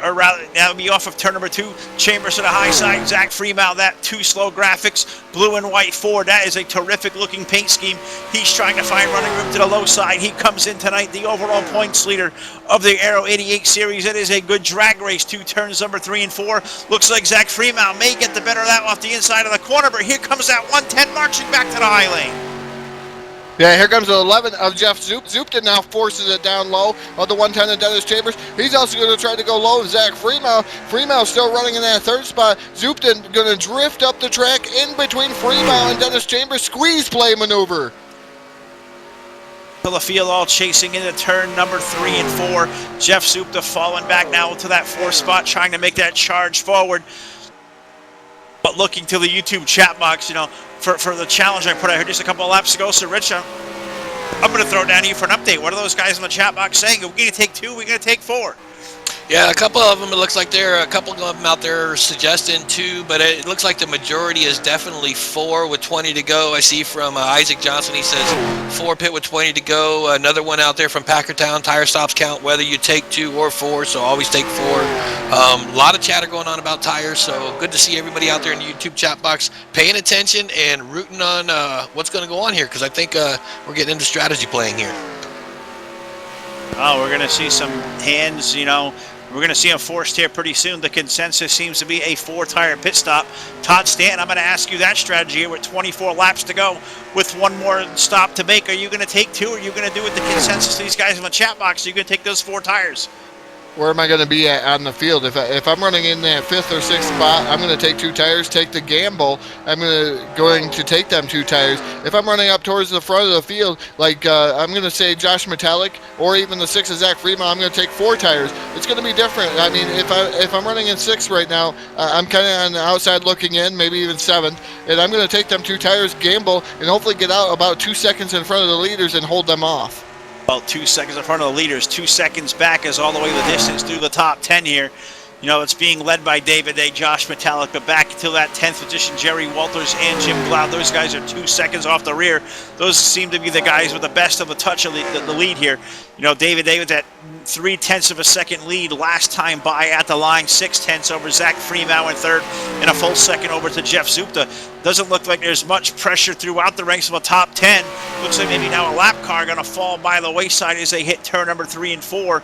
or rather, that would be off of turn number 2. Chambers to the high side, Zach Freeman, that 2 slow graphics, blue and white Ford. That is a terrific looking paint scheme. He's trying to find running room to the low side. He comes in tonight, the overall points leader of the Aero 88 series. It is a good drag race, 2 turns number 3 and 4. Looks like Zach Freeman may get the better of that off the inside of the corner, but here comes that 110 marching back to the high lane. Yeah, here comes the 11 of Jeff Zupta now forces it down low of the 110 of Dennis Chambers. He's also going to try to go low of Zach Freeman. Freeman still running in that 3rd spot. Zupta going to drift up the track in between Freeman and Dennis Chambers. Squeeze play maneuver. The field all chasing into turn number 3 and 4. Jeff Zupta falling back now to that 4th spot, trying to make that charge forward. But looking to the YouTube chat box, you know, for the challenge I put out here just a couple of laps ago. So, Rich, I'm going to throw it down to you for an update. What are those guys in the chat box saying? Are we going to take 2? We're going to take 4? Yeah, a couple of them, it looks like there are a couple of them out there suggesting 2, but it looks like the majority is definitely 4 with 20 to go. I see from Isaac Johnson, he says 4 pit with 20 to go. Another one out there from Packertown, tire stops count whether you take 2 or 4, so always take 4. A lot of chatter going on about tires, so good to see everybody out there in the YouTube chat box paying attention and rooting on what's going to go on here, because I think we're getting into strategy playing here. Oh, we're going to see some hands, you know. We're going to see them forced here pretty soon. The consensus seems to be a 4-tire pit stop. Todd Stanton, I'm going to ask you that strategy here with 24 laps to go with 1 more stop to make. Are you going to take 2, or are you going to do with the consensus of these guys in the chat box? Are you going to take those 4 tires? Where am I going to be at on the field? If I'm running in that 5th or 6th spot, I'm going to take 2 tires, take the gamble. I'm going to take them 2 tires. If I'm running up towards the front of the field, like I'm going to say Josh Metallic or even the 6 of Zach Freeman, I'm going to take 4 tires. It's going to be different. I mean, if I'm running in 6th right now, I'm kind of on the outside looking in, maybe even 7th, and I'm going to take them 2 tires, gamble, and hopefully get out about 2 seconds in front of the leaders and hold them off. About 2 seconds in front of the leaders, 2 seconds back is all the way the distance through the top 10 here. You know, it's being led by David Day, Josh Metallic, but back to that 10th position, Jerry Walters and Jim Glaude. Those guys are 2 seconds off the rear. Those seem to be the guys with the best of the touch of the lead here. You know, David Day with that 0.3 of a second lead last time by at the line, 0.6 over Zach Freeman in 3rd, and a full second over to Jeff Zupta. Doesn't look like there's much pressure throughout the ranks of the top 10. Looks like maybe now a lap car going to fall by the wayside as they hit turn number 3 and 4.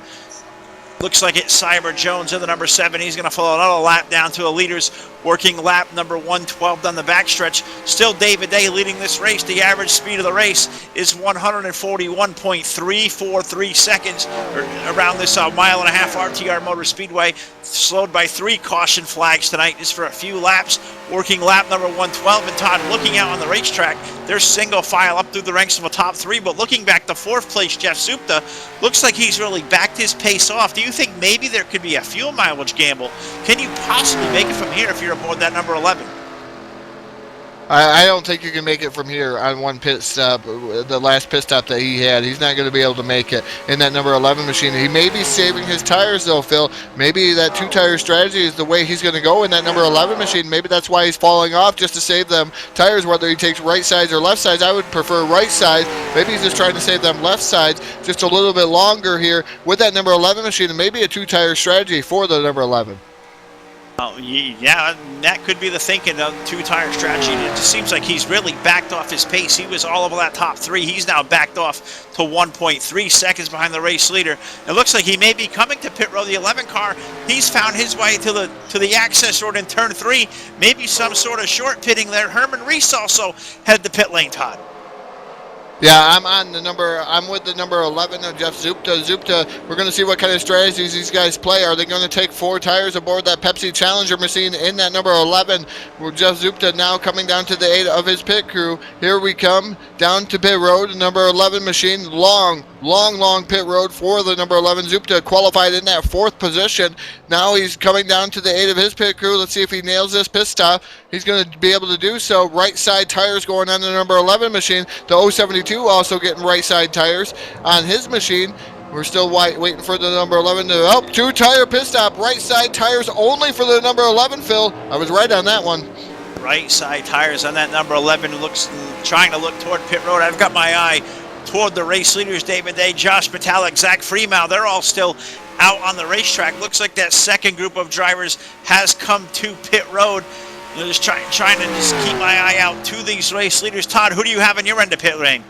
Looks like it's Cyber Jones in the number 7. He's going to follow another lap down to the leaders, working lap number 112 down the backstretch. Still David Day leading this race. The average speed of the race is 141.343 seconds around this mile and a half RTR Motor Speedway. Slowed by 3 caution flags tonight, just for a few laps. Working lap number 112, and Todd, looking out on the racetrack, they're single file up through the ranks of the top 3, but looking back to 4th place Jeff Zupta, looks like he's really backed his pace off. Do you think maybe there could be a fuel mileage gamble? Can you possibly make it from here if you're aboard that number 11? I don't think you can make it from here on one pit stop, the last pit stop that he had. He's not going to be able to make it in that number 11 machine. He may be saving his tires, though, Phil. Maybe that 2-tire strategy is the way he's going to go in that number 11 machine. Maybe that's why he's falling off, just to save them tires, whether he takes right sides or left sides. I would prefer right sides. Maybe he's just trying to save them left sides just a little bit longer here with that number 11 machine, and maybe a 2-tire strategy for the number 11. Oh, yeah, that could be the thinking of 2-tire strategy. It just seems like he's really backed off his pace. He was all over that top 3. He's now backed off to 1.3 seconds behind the race leader. It looks like he may be coming to pit road. The 11 car, he's found his way to the access road in turn 3. Maybe some sort of short pitting there. Herman Reese also headed to pit lane, Todd. Yeah, I'm with the number 11 of Jeff Zupta. We're going to see what kind of strategies these guys play. Are they going to take 4 tires aboard that Pepsi Challenger machine in that number 11? With Jeff Zupta now coming down to the 8 of his pit crew. Here we come down to pit road, number 11 machine. Long pit road for the number 11. Zupta qualified in that 4th position. Now he's coming down to the 8 of his pit crew. Let's see if he nails this pit stop. He's going to be able to do so. Right side tires going on the number 11 machine. The 072 also getting right side tires on his machine. We're still waiting for the number 11 to help. 2-tire pit stop. Right side tires only for the number 11, Phil. I was right on that one. Right side tires on that number 11. Trying to look toward pit road. I've got my eye toward the race leaders, David Day, Josh Metallic, Zach Freeman. They're all still out on the racetrack. Looks like that second group of drivers has come to pit road. Just trying to just keep my eye out to these race leaders. Todd, who do you have in your end of pit lane?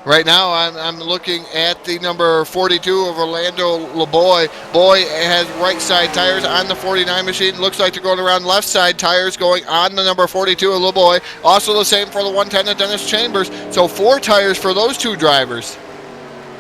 Right now, I'm looking at the number 42 of Orlando LeBoy. Boy has right side tires on the 49 machine. Looks like they're going around left side tires going on the number 42 of LeBoy. Also the same for the 110 of Dennis Chambers. So 4 tires for those 2 drivers.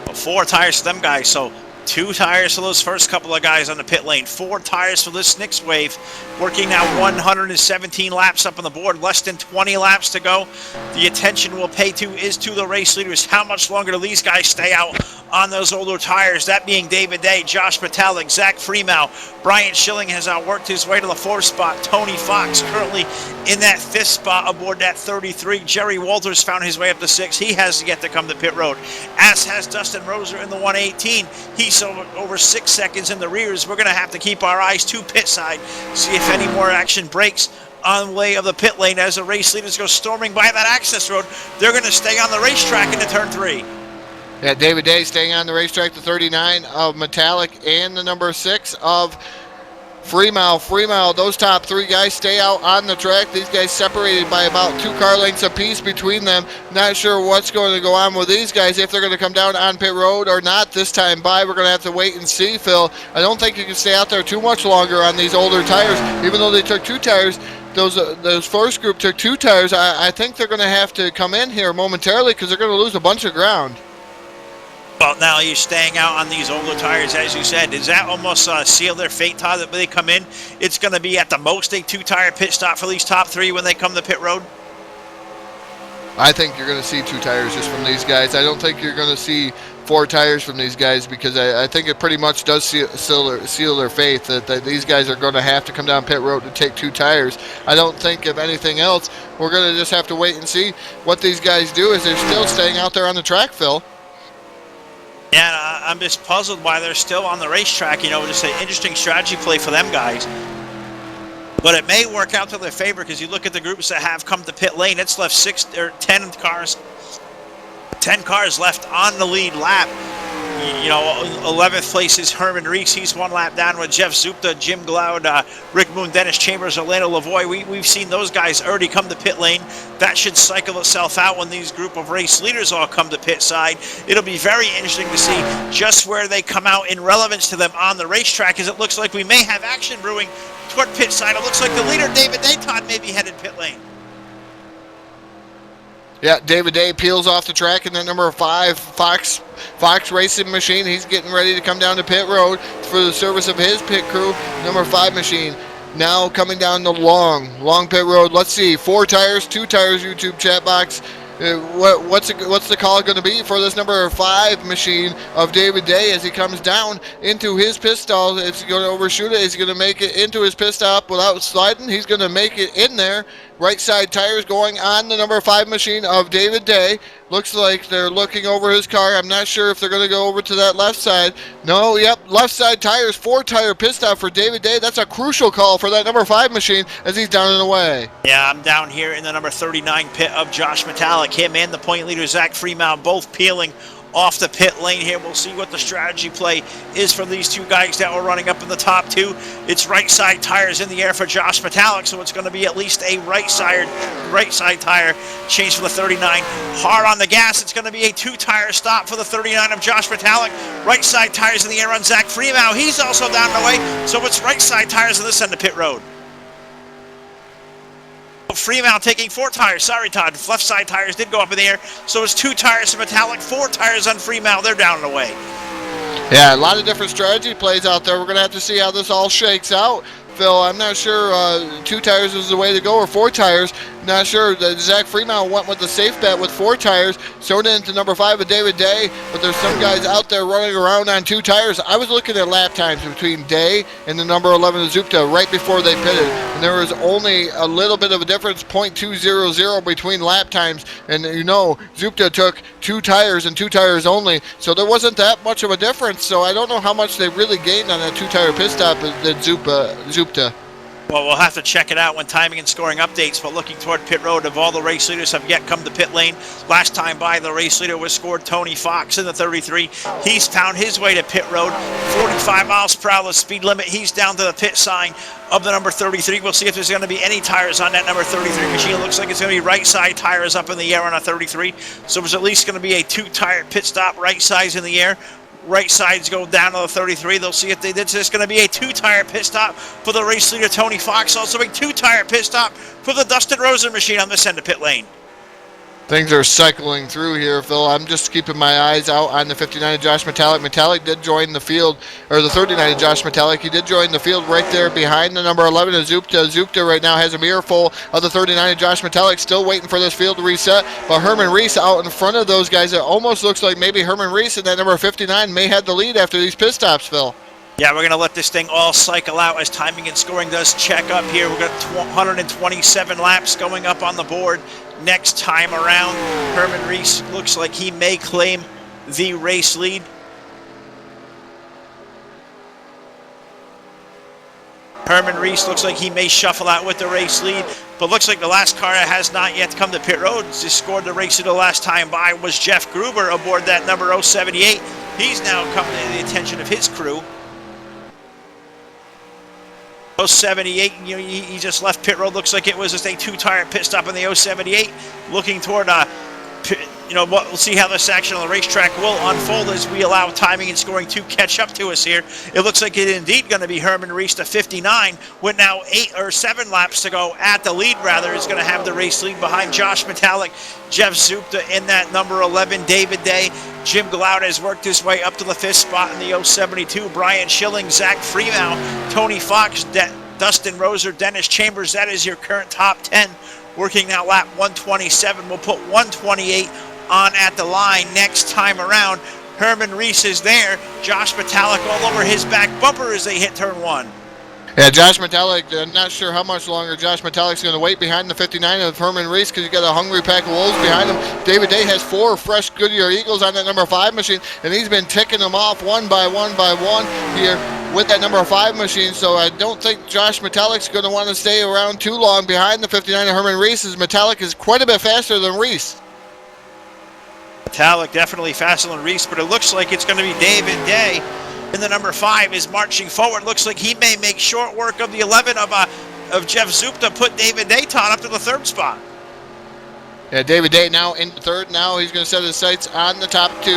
Well, 4 tires for them guys. So 2 tires for those first couple of guys on the pit lane. 4 tires for this next wave. Working now 117 laps up on the board. Less than 20 laps to go. The attention we'll pay to is to the race leaders. How much longer do these guys stay out on those older tires? That being David Day, Josh Metallic, Zach Freeman. Brian Schilling has outworked his way to the 4th spot. Tony Fox currently in that 5th spot aboard that 33. Jerry Walters found his way up to 6. He has yet to come to pit road. As has Dustin Roser in the 118. He's over 6 seconds in the rears. We're going to have to keep our eyes to pit side, see if any more action breaks on the way of the pit lane as the race leaders go storming by that access road. They're going to stay on the racetrack into turn 3. Yeah, David Day staying on the racetrack, the 39 of Metallic and the number 6 of Freeman. Those top 3 guys stay out on the track. These guys separated by about 2 car lengths apiece between them. Not sure what's going to go on with these guys, if they're going to come down on pit road or not this time by. We're going to have to wait and see, Phil. I don't think you can stay out there too much longer on these older tires, even though they took 2 tires. Those first group took 2 tires. I think they're going to have to come in here momentarily because they're going to lose a bunch of ground. Well, now you're staying out on these older tires, as you said. Does that almost seal their fate, Todd, that when they come in, it's going to be at the most a 2-tire pit stop for these top 3 when they come to pit road? I think you're going to see 2 tires just from these guys. I don't think you're going to see 4 tires from these guys because I think it pretty much does seal their faith that these guys are going to have to come down pit road to take 2 tires. I don't think, if anything else, we're going to just have to wait and see what these guys do as they're still staying out there on the track, Phil. Yeah, I'm just puzzled why they're still on the racetrack. You know, just an interesting strategy play for them guys. But it may work out to their favor because you look at the groups that have come to pit lane. It's left 10 cars left on the lead lap. You know, 11th place is Herman Reese. He's one lap down with Jeff Zupta, Jim Glaude, Rick Moon, Dennis Chambers, Orlando Lavoie. We've seen those guys already come to pit lane. That should cycle itself out when these group of race leaders all come to pit side. It'll be very interesting to see just where they come out in relevance to them on the racetrack, as it looks like we may have action brewing toward pit side. It looks like the leader, David Dayton, may be headed pit lane. Yeah, David Day peels off the track in that number 5 Fox Racing machine. He's getting ready to come down to pit road for the service of his pit crew. Number 5 machine now coming down the long pit road. Let's see, 4 tires, 2 tires, YouTube chat box. What's the call going to be for this number 5 machine of David Day as he comes down into his pit stall? Is he going to overshoot it? Is he going to make it into his pit stop without sliding? He's going to make it in there. Right side tires going on the number 5 machine of David Day. Looks like they're looking over his car. I'm not sure if they're going to go over to that left side. No, yep, left side tires, 4 tire pit stop for David Day. That's a crucial call for that number 5 machine as he's down and away. Yeah, I'm down here in the number 39 pit of Josh Metallic. Him and the point leader, Zach Freeman, both peeling off the pit lane here. We'll see what the strategy play is for these two guys that were running up in the top 2. It's right side tires in the air for Josh Metallic, so it's going to be at least a right side tire change for the 39. Hard on the gas. It's going to be a 2 tire stop for the 39 of Josh Metallic. Right side tires in the air on Zach Freeman. He's also down the way, so it's right side tires on this end of pit road. Freeman taking 4 tires. Sorry, Todd. Left side tires did go up in the air. So it's 2 tires for Metallic, 4 tires on Freeman. They're down and away. Yeah, a lot of different strategy plays out there. We're going to have to see how this all shakes out. Phil, I'm not sure 2 tires is the way to go or 4 tires. Not sure. Zach Freeman went with the safe bet with 4 tires. So into number 5 of David Day. But there's some guys out there running around on 2 tires. I was looking at lap times between Day and the number 11 of Zupta right before they pitted. And there was only a little bit of a difference, 0.200 between lap times. And you know, Zupta took 2 tires and 2 tires only. So there wasn't that much of a difference. So I don't know how much they really gained on that 2 tire pit stop that Zupta. Well, we'll have to check it out when timing and scoring updates, but looking toward pit road, of all the race leaders have yet come to pit lane. Last time by, the race leader was scored Tony Fox in the 33. He's found his way to pit road. 45 miles per hour speed limit. He's down to the pit sign of the number 33. We'll see if there's going to be any tires on that number 33 machine. It looks like it's going to be right side tires up in the air on a 33. So there's at least going to be a 2 tire pit stop, right sides in the air. Right sides go down to the 33. They'll see if they did. So it's going to be a 2 tire pit stop for the race leader, Tony Fox. Also a 2 tire pit stop for the Dustin Rosen machine on this end of pit lane. Things are cycling through here, Phil. I'm just keeping my eyes out on the 59 of Josh Metallic. Metallic did join the field, or the 39 of Josh Metallic. He did join the field right there behind the number 11 of Zupta. Zupta right now has a mirror full of the 39 of Josh Metallic, still waiting for this field to reset. But Herman Reese out in front of those guys. It almost looks like maybe Herman Reese and that number 59 may have the lead after these pit stops, Phil. Yeah, we're going to let this thing all cycle out as timing and scoring does check up here. We've got 127 laps going up on the board. Next time around, Herman Reese looks like he may claim the race lead. Herman Reese looks like he may shuffle out with the race lead, but looks like the last car that has not yet come to pit road, just scored the race lead the last time by, was Jeff Gruber aboard that number 078. He's now coming to the attention of his crew. 078, you know, he just left pit road. Looks like it was just a 2 tire pit stop in the 078. Looking toward, you know, we'll see how this action on the racetrack will unfold as we allow timing and scoring to catch up to us here. It looks like it's indeed going to be Herman Reese to 59 with now 8 or 7 laps to go at the lead. Rather, is going to have the race lead behind Josh Metallic, Jeff Zupta in that number 11, David Day. Jim Glaude has worked his way up to the 5th spot in the 072. Brian Schilling, Zach Freeman, Tony Fox, Dustin Roser, Dennis Chambers. That is your current top 10. Working now lap 127. We'll put 128 on at the line next time around. Herman Reese is there. Josh Metallic all over his back bumper as they hit turn 1. Yeah, Josh Metallic, not sure how much longer Josh Metallic's going to wait behind the 59 of Herman Reese because he's got a hungry pack of wolves behind him. David Day has 4 fresh Goodyear Eagles on that number 5 machine, and he's been ticking them off one by one here with that number 5 machine, so I don't think Josh Metallic's going to want to stay around too long behind the 59 of Herman Reese, as Metallic is quite a bit faster than Reese. Metallic definitely faster than Reese, but it looks like it's going to be David Day. And the number 5 is marching forward. Looks like he may make short work of the 11 of Jeff Zupta, put David Dayton up to the 3rd spot. Yeah, David Day now in 3rd. Now he's going to set his sights on the top 2.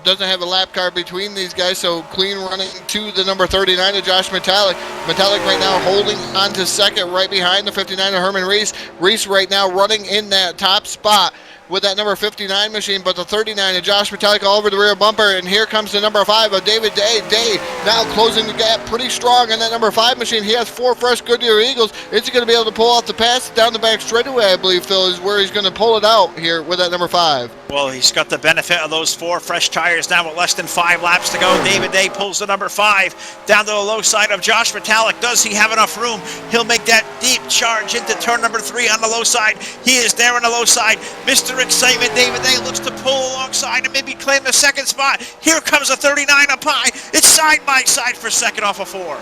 Doesn't have a lap car between these guys, so clean running to the number 39 of Josh Metallic. Metallic right now holding on to 2nd, right behind the 59 of Herman Reese. Reese right now running in that top spot with that number 59 machine, but the 39 of Josh Metallic all over the rear bumper, and here comes the number 5 of David Day. Day now closing the gap pretty strong on that number 5 machine. He has 4 fresh Goodyear Eagles. Is he going to be able to pull off the pass down the back straightaway, I believe, Phil, is where he's going to pull it out here with that number 5. Well, he's got the benefit of those 4 fresh tires now with less than 5 laps to go. David Day pulls the number 5 down to the low side of Josh Metallic. Does he have enough room? He'll make that deep charge into turn number 3 on the low side. He is there on the low side. Mr. Excitement, David Day looks to pull alongside and maybe claim the 2nd spot. Here comes a 39 up high. It's side by side for 2nd off of 4.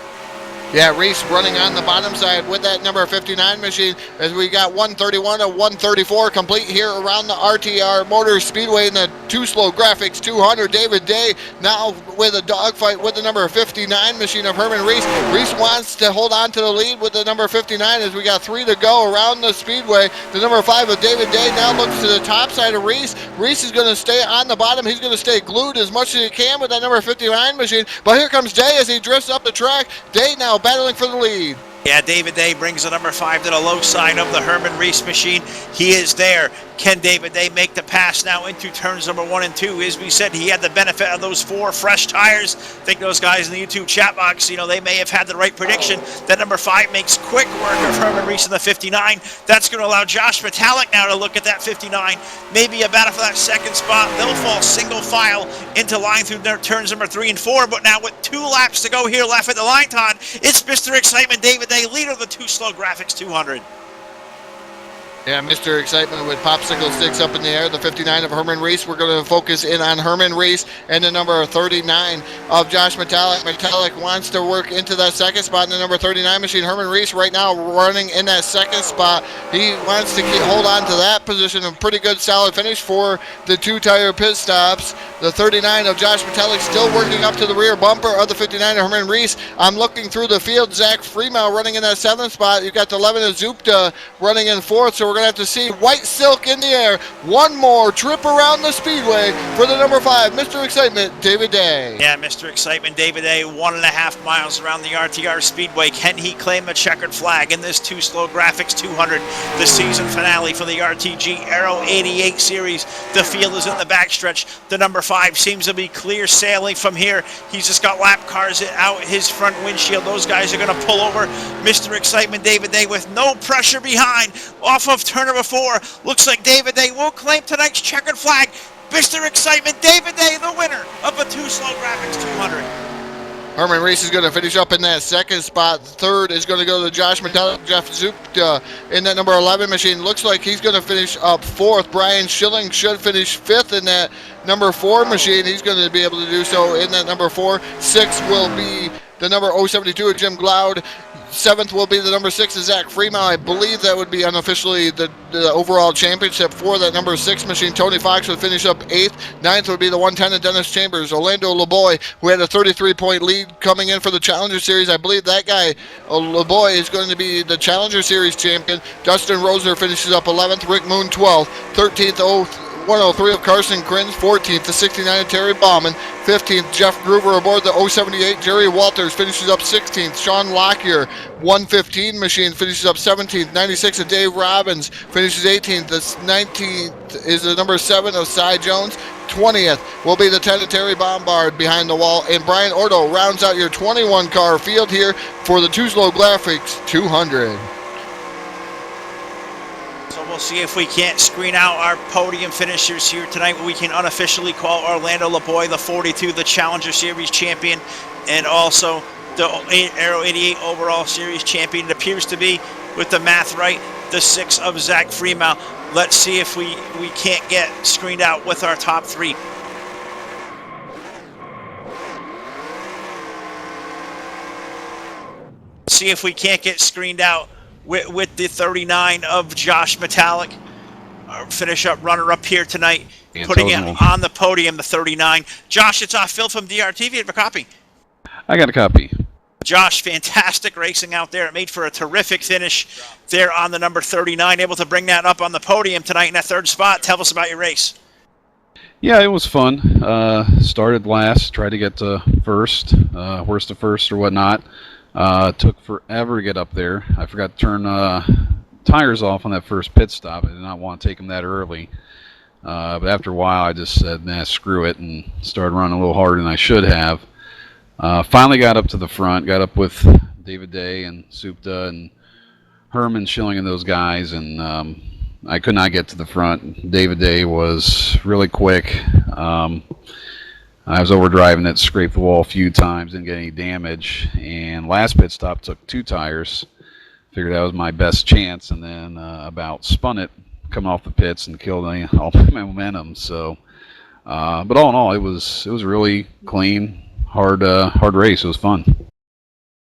Yeah, Reese running on the bottom side with that number 59 machine as we got 131 to 134 complete here around the RTR Motor Speedway in the 2-Slow Graphics 200. David Day now with a dogfight with the number 59 machine of Herman Reese. Reese wants to hold on to the lead with the number 59 as we got 3 to go around the speedway. The number 5 of David Day now looks to the top side of Reese. Reese is going to stay on the bottom. He's going to stay glued as much as he can with that number 59 machine. But here comes Day as he drifts up the track. Day now battling for the lead. Yeah, David Day brings the number 5 to the low side of the Herman Reese machine. He is there. Can David Day make the pass now into turns number 1 and 2? As we said, he had the benefit of those 4 fresh tires. I think those guys in the YouTube chat box, they may have had the right prediction. That number 5 makes quick work of Herman Reese in the 59. That's going to allow Josh Metallic now to look at that 59. Maybe a battle for that 2nd spot. They'll fall single file into line through their turns number 3 and 4. But now with 2 laps to go here left at the line, Todd, it's Mr. Excitement, David Day, leader of the 2-Slow Graphics 200. Yeah, Mr. Excitement with popsicle sticks up in the air. The 59 of Herman Reese. We're going to focus in on Herman Reese and the number 39 of Josh Metallic. Metallic wants to work into that 2nd spot in the number 39 machine. Herman Reese right now running in that 2nd spot. He wants to hold on to that position. A pretty good solid finish for the 2-tire pit stops. The 39 of Josh Metallic still working up to the rear bumper of the 59 of Herman Reese. I'm looking through the field. Zach Freemau running in that 7th spot. You've got the 11 of Zupta running in 4th. So we're going to have to see white silk in the air. One more trip around the speedway for the number 5, Mr. Excitement, David Day. Yeah, Mr. Excitement, David Day, 1.5 miles around the RTR Speedway. Can he claim a checkered flag in this 2-Slow Graphics 200, the season finale for the RTG Aero 88 series? The field is in the backstretch. The number 5 seems to be clear sailing from here. He's just got lap cars out his front windshield. Those guys are going to pull over Mr. Excitement, David Day, with no pressure behind. Off of turn number 4, looks like David Day will claim tonight's checkered flag. Mr. Excitement, David Day, the winner of the 2-Slow Graphics 200. Herman Reese is going to finish up in that 2nd spot. 3rd is going to go to Josh Metallic. Jeff Zupta in that number 11 machine. Looks like he's going to finish up 4th. Brian Schilling should finish 5th in that number 4 machine. He's going to be able to do so in that number 4. 6th will be the number 072 of Jim Gloud. 7th will be the number 6 of Zach Freemau. I believe that would be unofficially the overall championship for that number 6 machine. Tony Fox would finish up 8th. 9th would be the 110 of Dennis Chambers. Orlando LeBoy, who had a 33-point lead coming in for the Challenger Series. I believe that guy, LeBoy, is going to be the Challenger Series champion. Dustin Roser finishes up 11th. Rick Moon 12th. 13th, 103 of Carson Crins, 14th, the 69 of Terry Bauman, 15th, Jeff Groover aboard the 078, Jerry Walters finishes up 16th, Sean Lockyer, 115 machine finishes up 17th, 96 of Dave Robbins finishes 18th, the 19th is the number 7 of Cy Jones, 20th will be the 10 of Terry Bombard behind the wall, and Brian Ordo rounds out your 21 car field here for the 2-Slow Graphics 200. So we'll see if we can't screen out our podium finishers here tonight. We can unofficially call Orlando LeBoy the 42, the Challenger Series champion, and also the Aero 88 overall series champion. It appears to be, with the math right, the 6 of Zach Freemau. Let's see if we can't get screened out with our top 3. See if we can't get screened out with the 39 of Josh Metallic. finish up runner-up here tonight, And putting it total. on the podium, the 39. Josh, it's off Phil from DRTV. You have a copy. I got a copy. Josh, fantastic racing out there. It made for a terrific finish there on the number 39, able to bring that up on the podium tonight in that third spot. Tell us about your race. Yeah, it was fun. Started last, tried to get to first, horse to first or whatnot. Took forever to get up there. I forgot to turn tires off on that first pit stop. I did not want to take them that early. But after a while, I just said, nah, screw it, and started running a little harder than I should have. Finally got up to the front, got up with David Day and Supta and Herman Schilling and those guys, and I could not get to the front. David Day was really quick. I was overdriving it, scraped the wall a few times, didn't get any damage, and last pit stop took 2 tires. Figured that was my best chance, and then about spun it coming off the pits and killed all my momentum. So, but all in all, it was really clean. Hard race. It was fun.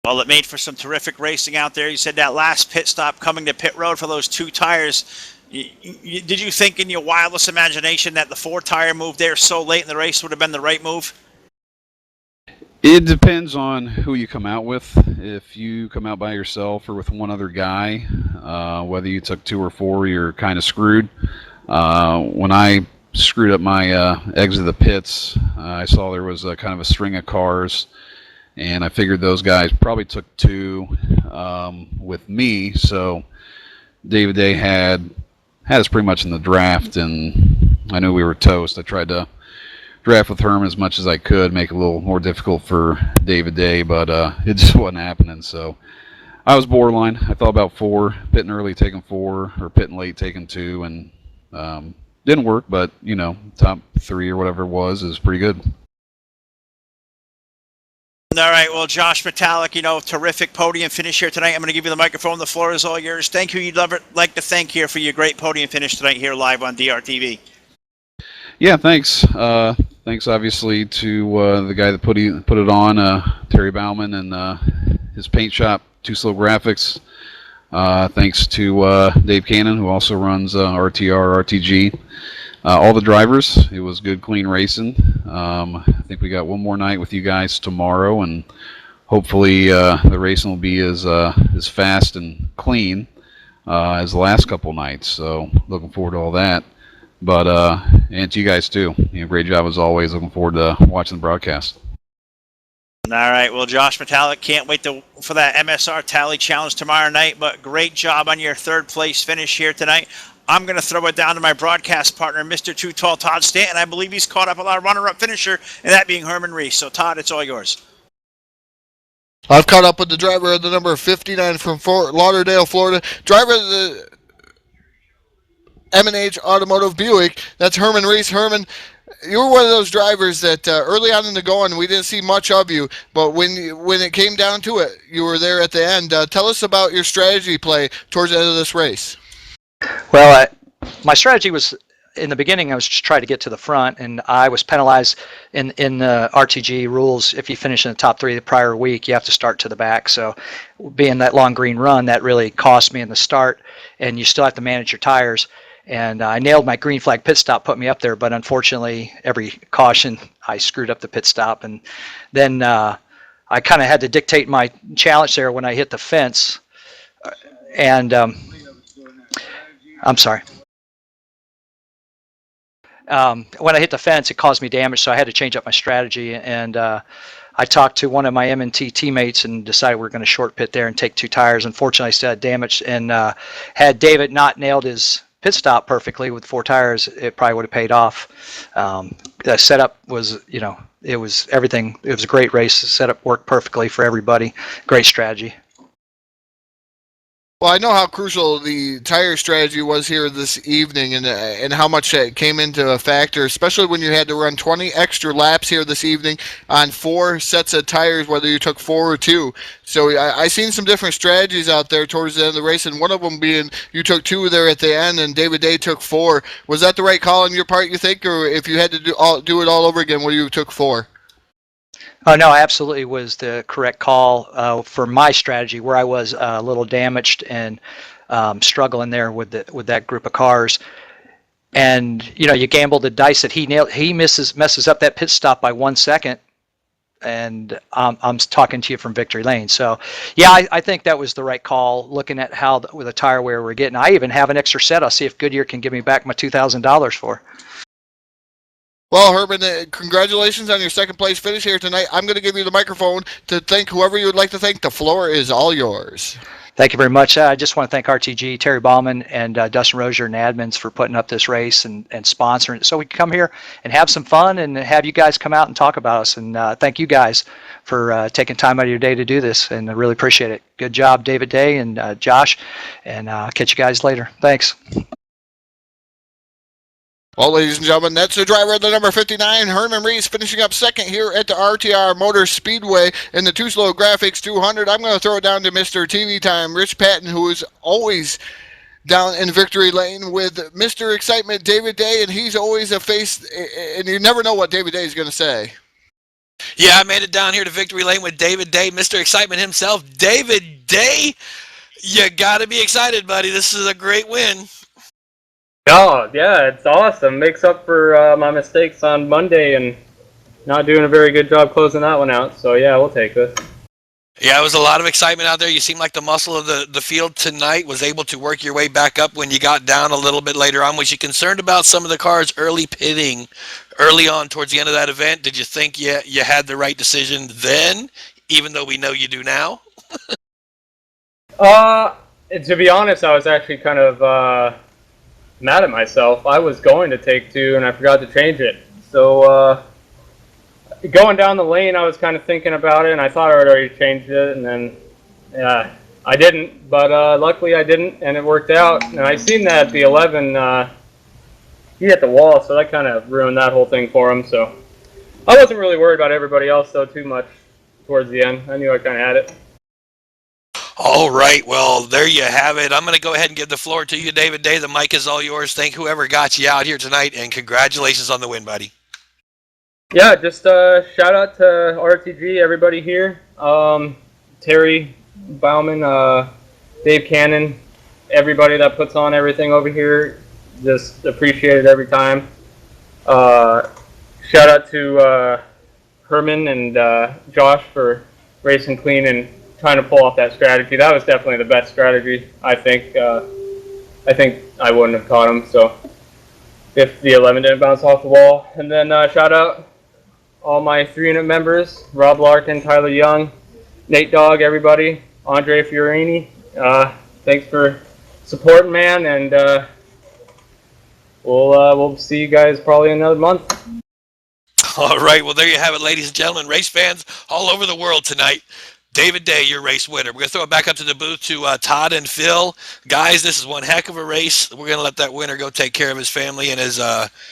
Well, it made for some terrific racing out there. You said that last pit stop coming to pit road for those 2 tires. Did you think in your wildest imagination that the 4-tire move there so late in the race would have been the right move? It depends on who you come out with. If you come out by yourself or with one other guy, whether you took 2 or 4, you're kind of screwed. When I screwed up my exit of the pits, I saw there was a kind of a string of cars, and I figured those guys probably took 2 with me. So David Day had us pretty much in the draft, and I knew we were toast. I tried to draft with Herman as much as I could, make it a little more difficult for David Day, but it just wasn't happening. So I was borderline. I thought about 4, pitting early, taking 4, or pitting late, taking 2, and didn't work, but, you know, top 3 or whatever it was is pretty good. All right, well, Josh Metallic, you know, terrific podium finish here tonight. I'm going to give you the microphone. The floor is all yours. Thank you. You'd like to thank here for your great podium finish tonight here live on DRTV. Yeah, thanks. Thanks, obviously, to the guy that put it on, Terry Bauman, and his paint shop, Too Slow Graphics. Thanks to Dave Cannon, who also runs RTR, RTG. All the drivers, it was good, clean racing. I think we got one more night with you guys tomorrow, and hopefully the racing will be as fast and clean as the last couple nights. So looking forward to all that. But and to you guys too. You know, great job as always. Looking forward to watching the broadcast. All right, well, Josh Metallic, can't wait for that MSR Tally Challenge tomorrow night, but great job on your 3rd place finish here tonight. I'm going to throw it down to my broadcast partner, Mr. Too Tall, Todd Stanton. I believe he's caught up with our runner-up finisher, and that being Herman Reese. So, Todd, it's all yours. I've caught up with the driver of the number 59 from Fort Lauderdale, Florida. Driver of the M&H Automotive Buick. That's Herman Reese. Herman, you were one of those drivers that early on in the going, we didn't see much of you, but when it came down to it, you were there at the end. Tell us about your strategy play towards the end of this race. Well, my strategy was, in the beginning, I was just trying to get to the front, and I was penalized in the RTG rules. If you finish in the top 3 the prior week, you have to start to the back. So being that long green run, that really cost me in the start, and you still have to manage your tires. And I nailed my green flag pit stop, put me up there, but unfortunately, every caution, I screwed up the pit stop. And then I kind of had to dictate my challenge there when I hit the fence. And I'm sorry. When I hit the fence, it caused me damage, so I had to change up my strategy. And I talked to one of my M&T teammates and decided we were going to short pit there and take 2 tires. Unfortunately, I still had damage. And had David not nailed his pit stop perfectly with 4 tires, it probably would have paid off. The setup was, you know, it was everything. It was a great race. The setup worked perfectly for everybody. Great strategy. Well, I know how crucial the tire strategy was here this evening, and how much it came into a factor, especially when you had to run 20 extra laps here this evening on 4 sets of tires, whether you took 4 or 2. So I seen some different strategies out there towards the end of the race, and one of them being you took 2 there at the end, and David Day took 4. Was that the right call on your part, you think, or if you had to do it all over again, would you have took 4? Oh, no, absolutely was the correct call for my strategy, where I was a little damaged and struggling there with that group of cars. and you gamble the dice that he messes up that pit stop by 1 second, and I'm talking to you from victory lane. So yeah, I think that was the right call, looking at how with the tire wear we're getting. I even have an extra set. I'll see if Goodyear can give me back my $2,000 for. Well, Herman, congratulations on your second place finish here tonight. I'm going to give you the microphone to thank whoever you would like to thank. The floor is all yours. Thank you very much. I just want to thank RTG, Terry Ballman, and Dustin Rozier and admins for putting up this race and sponsoring it, so we can come here and have some fun and have you guys come out and talk about us. And thank you guys for taking time out of your day to do this, and I really appreciate it. Good job, David Day and Josh, and I'll catch you guys later. Thanks. Well, ladies and gentlemen, that's the driver of the number 59, Herman Reese, finishing up second here at the RTR Motor Speedway in the 2-Slow Graphics 200. I'm going to throw it down to Mr. TV Time, Rich Patton, who is always down in victory lane with Mr. Excitement, David Day, and he's always a face, and you never know what David Day is going to say. Yeah, I made it down here to victory lane with David Day, Mr. Excitement himself. David Day, you got to be excited, buddy. This is a great win. Oh, yeah, it's awesome. Makes up for my mistakes on Monday and not doing a very good job closing that one out. So, yeah, we'll take this. Yeah, it was a lot of excitement out there. You seemed like the muscle of the field tonight was able to work your way back up when you got down a little bit later on. Was you concerned about some of the cars early pitting early on towards the end of that event? Did you think you had the right decision then, even though we know you do now? To be honest, I was actually kind of mad at myself. I was going to take 2 and I forgot to change it. So going down the lane, I was kind of thinking about it, and I thought I had already changed it, and then I didn't. But luckily I didn't, and it worked out. And I seen that the 11 he hit the wall, so that kind of ruined that whole thing for him. So I wasn't really worried about everybody else though too much towards the end. I knew I kind of had it. All right, well, there you have it. I'm going to go ahead and give the floor to you, David Day. The mic is all yours. Thank whoever got you out here tonight, and congratulations on the win, buddy. Yeah, just shout out to RTG, everybody here. Terry Bauman, Dave Cannon, everybody that puts on everything over here. Just appreciate it every time. Shout out to Herman and Josh for racing clean and trying to pull off that strategy. That was definitely the best strategy, I think. I think I wouldn't have caught him, so if the 11 didn't bounce off the wall. And then shout out all my 3-unit members, Rob Larkin, Tyler Young, Nate Dogg, everybody, Andre Fiorini. Thanks for supporting, man, and we'll see you guys probably in another month. All right, well, there you have it, ladies and gentlemen, race fans all over the world tonight. David Day, your race winner. We're going to throw it back up to the booth to Todd and Phil. Guys, this is one heck of a race. We're going to let that winner go take care of his family and his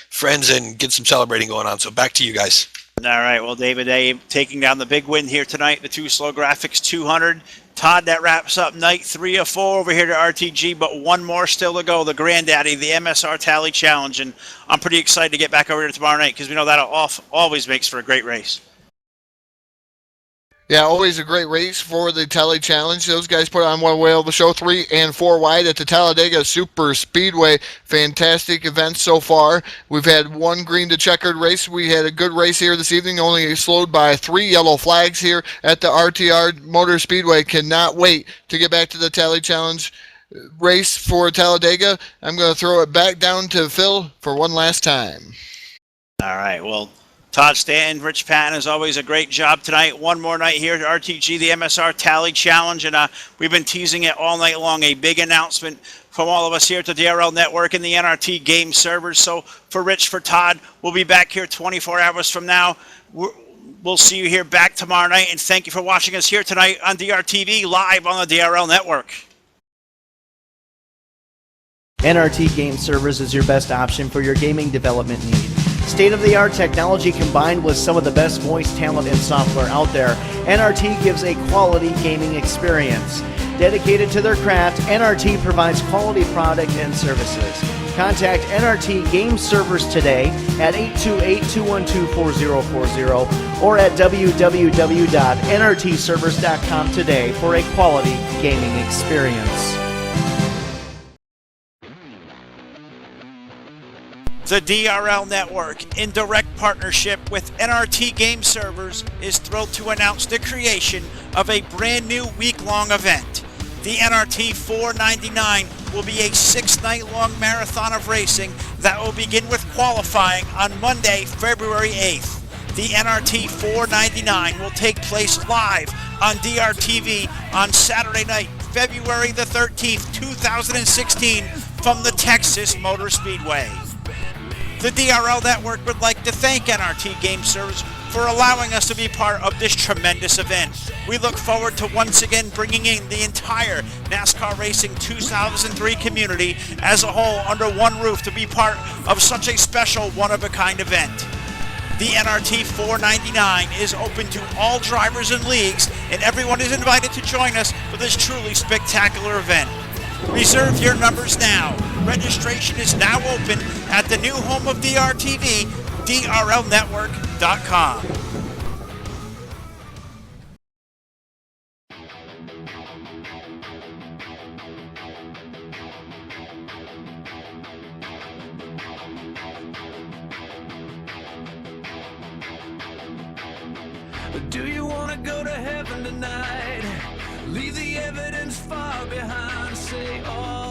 friends and get some celebrating going on. So back to you guys. All right, well, David Day taking down the big win here tonight, the 2-Slow Graphics 200. Todd, that wraps up night 3 of 4 over here to RTG, but one more still to go, the granddaddy, the MSR Tally Challenge, and I'm pretty excited to get back over here tomorrow night because we know that always makes for a great race. Yeah, always a great race for the Tally Challenge. Those guys put on one whale of the show, 3 and 4 wide at the Talladega Super Speedway. Fantastic events so far. We've had one green to checkered race. We had a good race here this evening, only slowed by 3 yellow flags here at the RTR Motor Speedway. Cannot wait to get back to the Tally Challenge race for Talladega. I'm going to throw it back down to Phil for one last time. All right, well, Todd Stanton, Rich Patton, as always, a great job tonight. One more night here at RTG, the MSR Tally Challenge, and we've been teasing it all night long. A big announcement from all of us here at the DRL Network and the NRT game servers. So for Rich, for Todd, we'll be back here 24 hours from now. We'll see you here back tomorrow night, and thank you for watching us here tonight on DRTV, live on the DRL Network. NRT Game Servers is your best option for your gaming development need. State-of-the-art technology combined with some of the best voice talent and software out there, NRT gives a quality gaming experience. Dedicated to their craft, NRT provides quality product and services. Contact NRT Game Servers today at 828-212-4040 or at www.nrtservers.com today for a quality gaming experience. The DRL Network, in direct partnership with NRT Game Servers, is thrilled to announce the creation of a brand new week-long event. The NRT 499 will be a 6-night-long marathon of racing that will begin with qualifying on Monday, February 8th. The NRT 499 will take place live on DRTV on Saturday night, February the 13th, 2016, from the Texas Motor Speedway. The DRL Network would like to thank NRT Game Servers for allowing us to be part of this tremendous event. We look forward to once again bringing in the entire NASCAR Racing 2003 community as a whole under one roof to be part of such a special one-of-a-kind event. The NRT 499 is open to all drivers and leagues, and everyone is invited to join us for this truly spectacular event. Reserve your numbers now. Registration is now open at the new home of DRTV, DRLnetwork.com. Do you want to go to heaven tonight? Leave the evidence far behind. Say all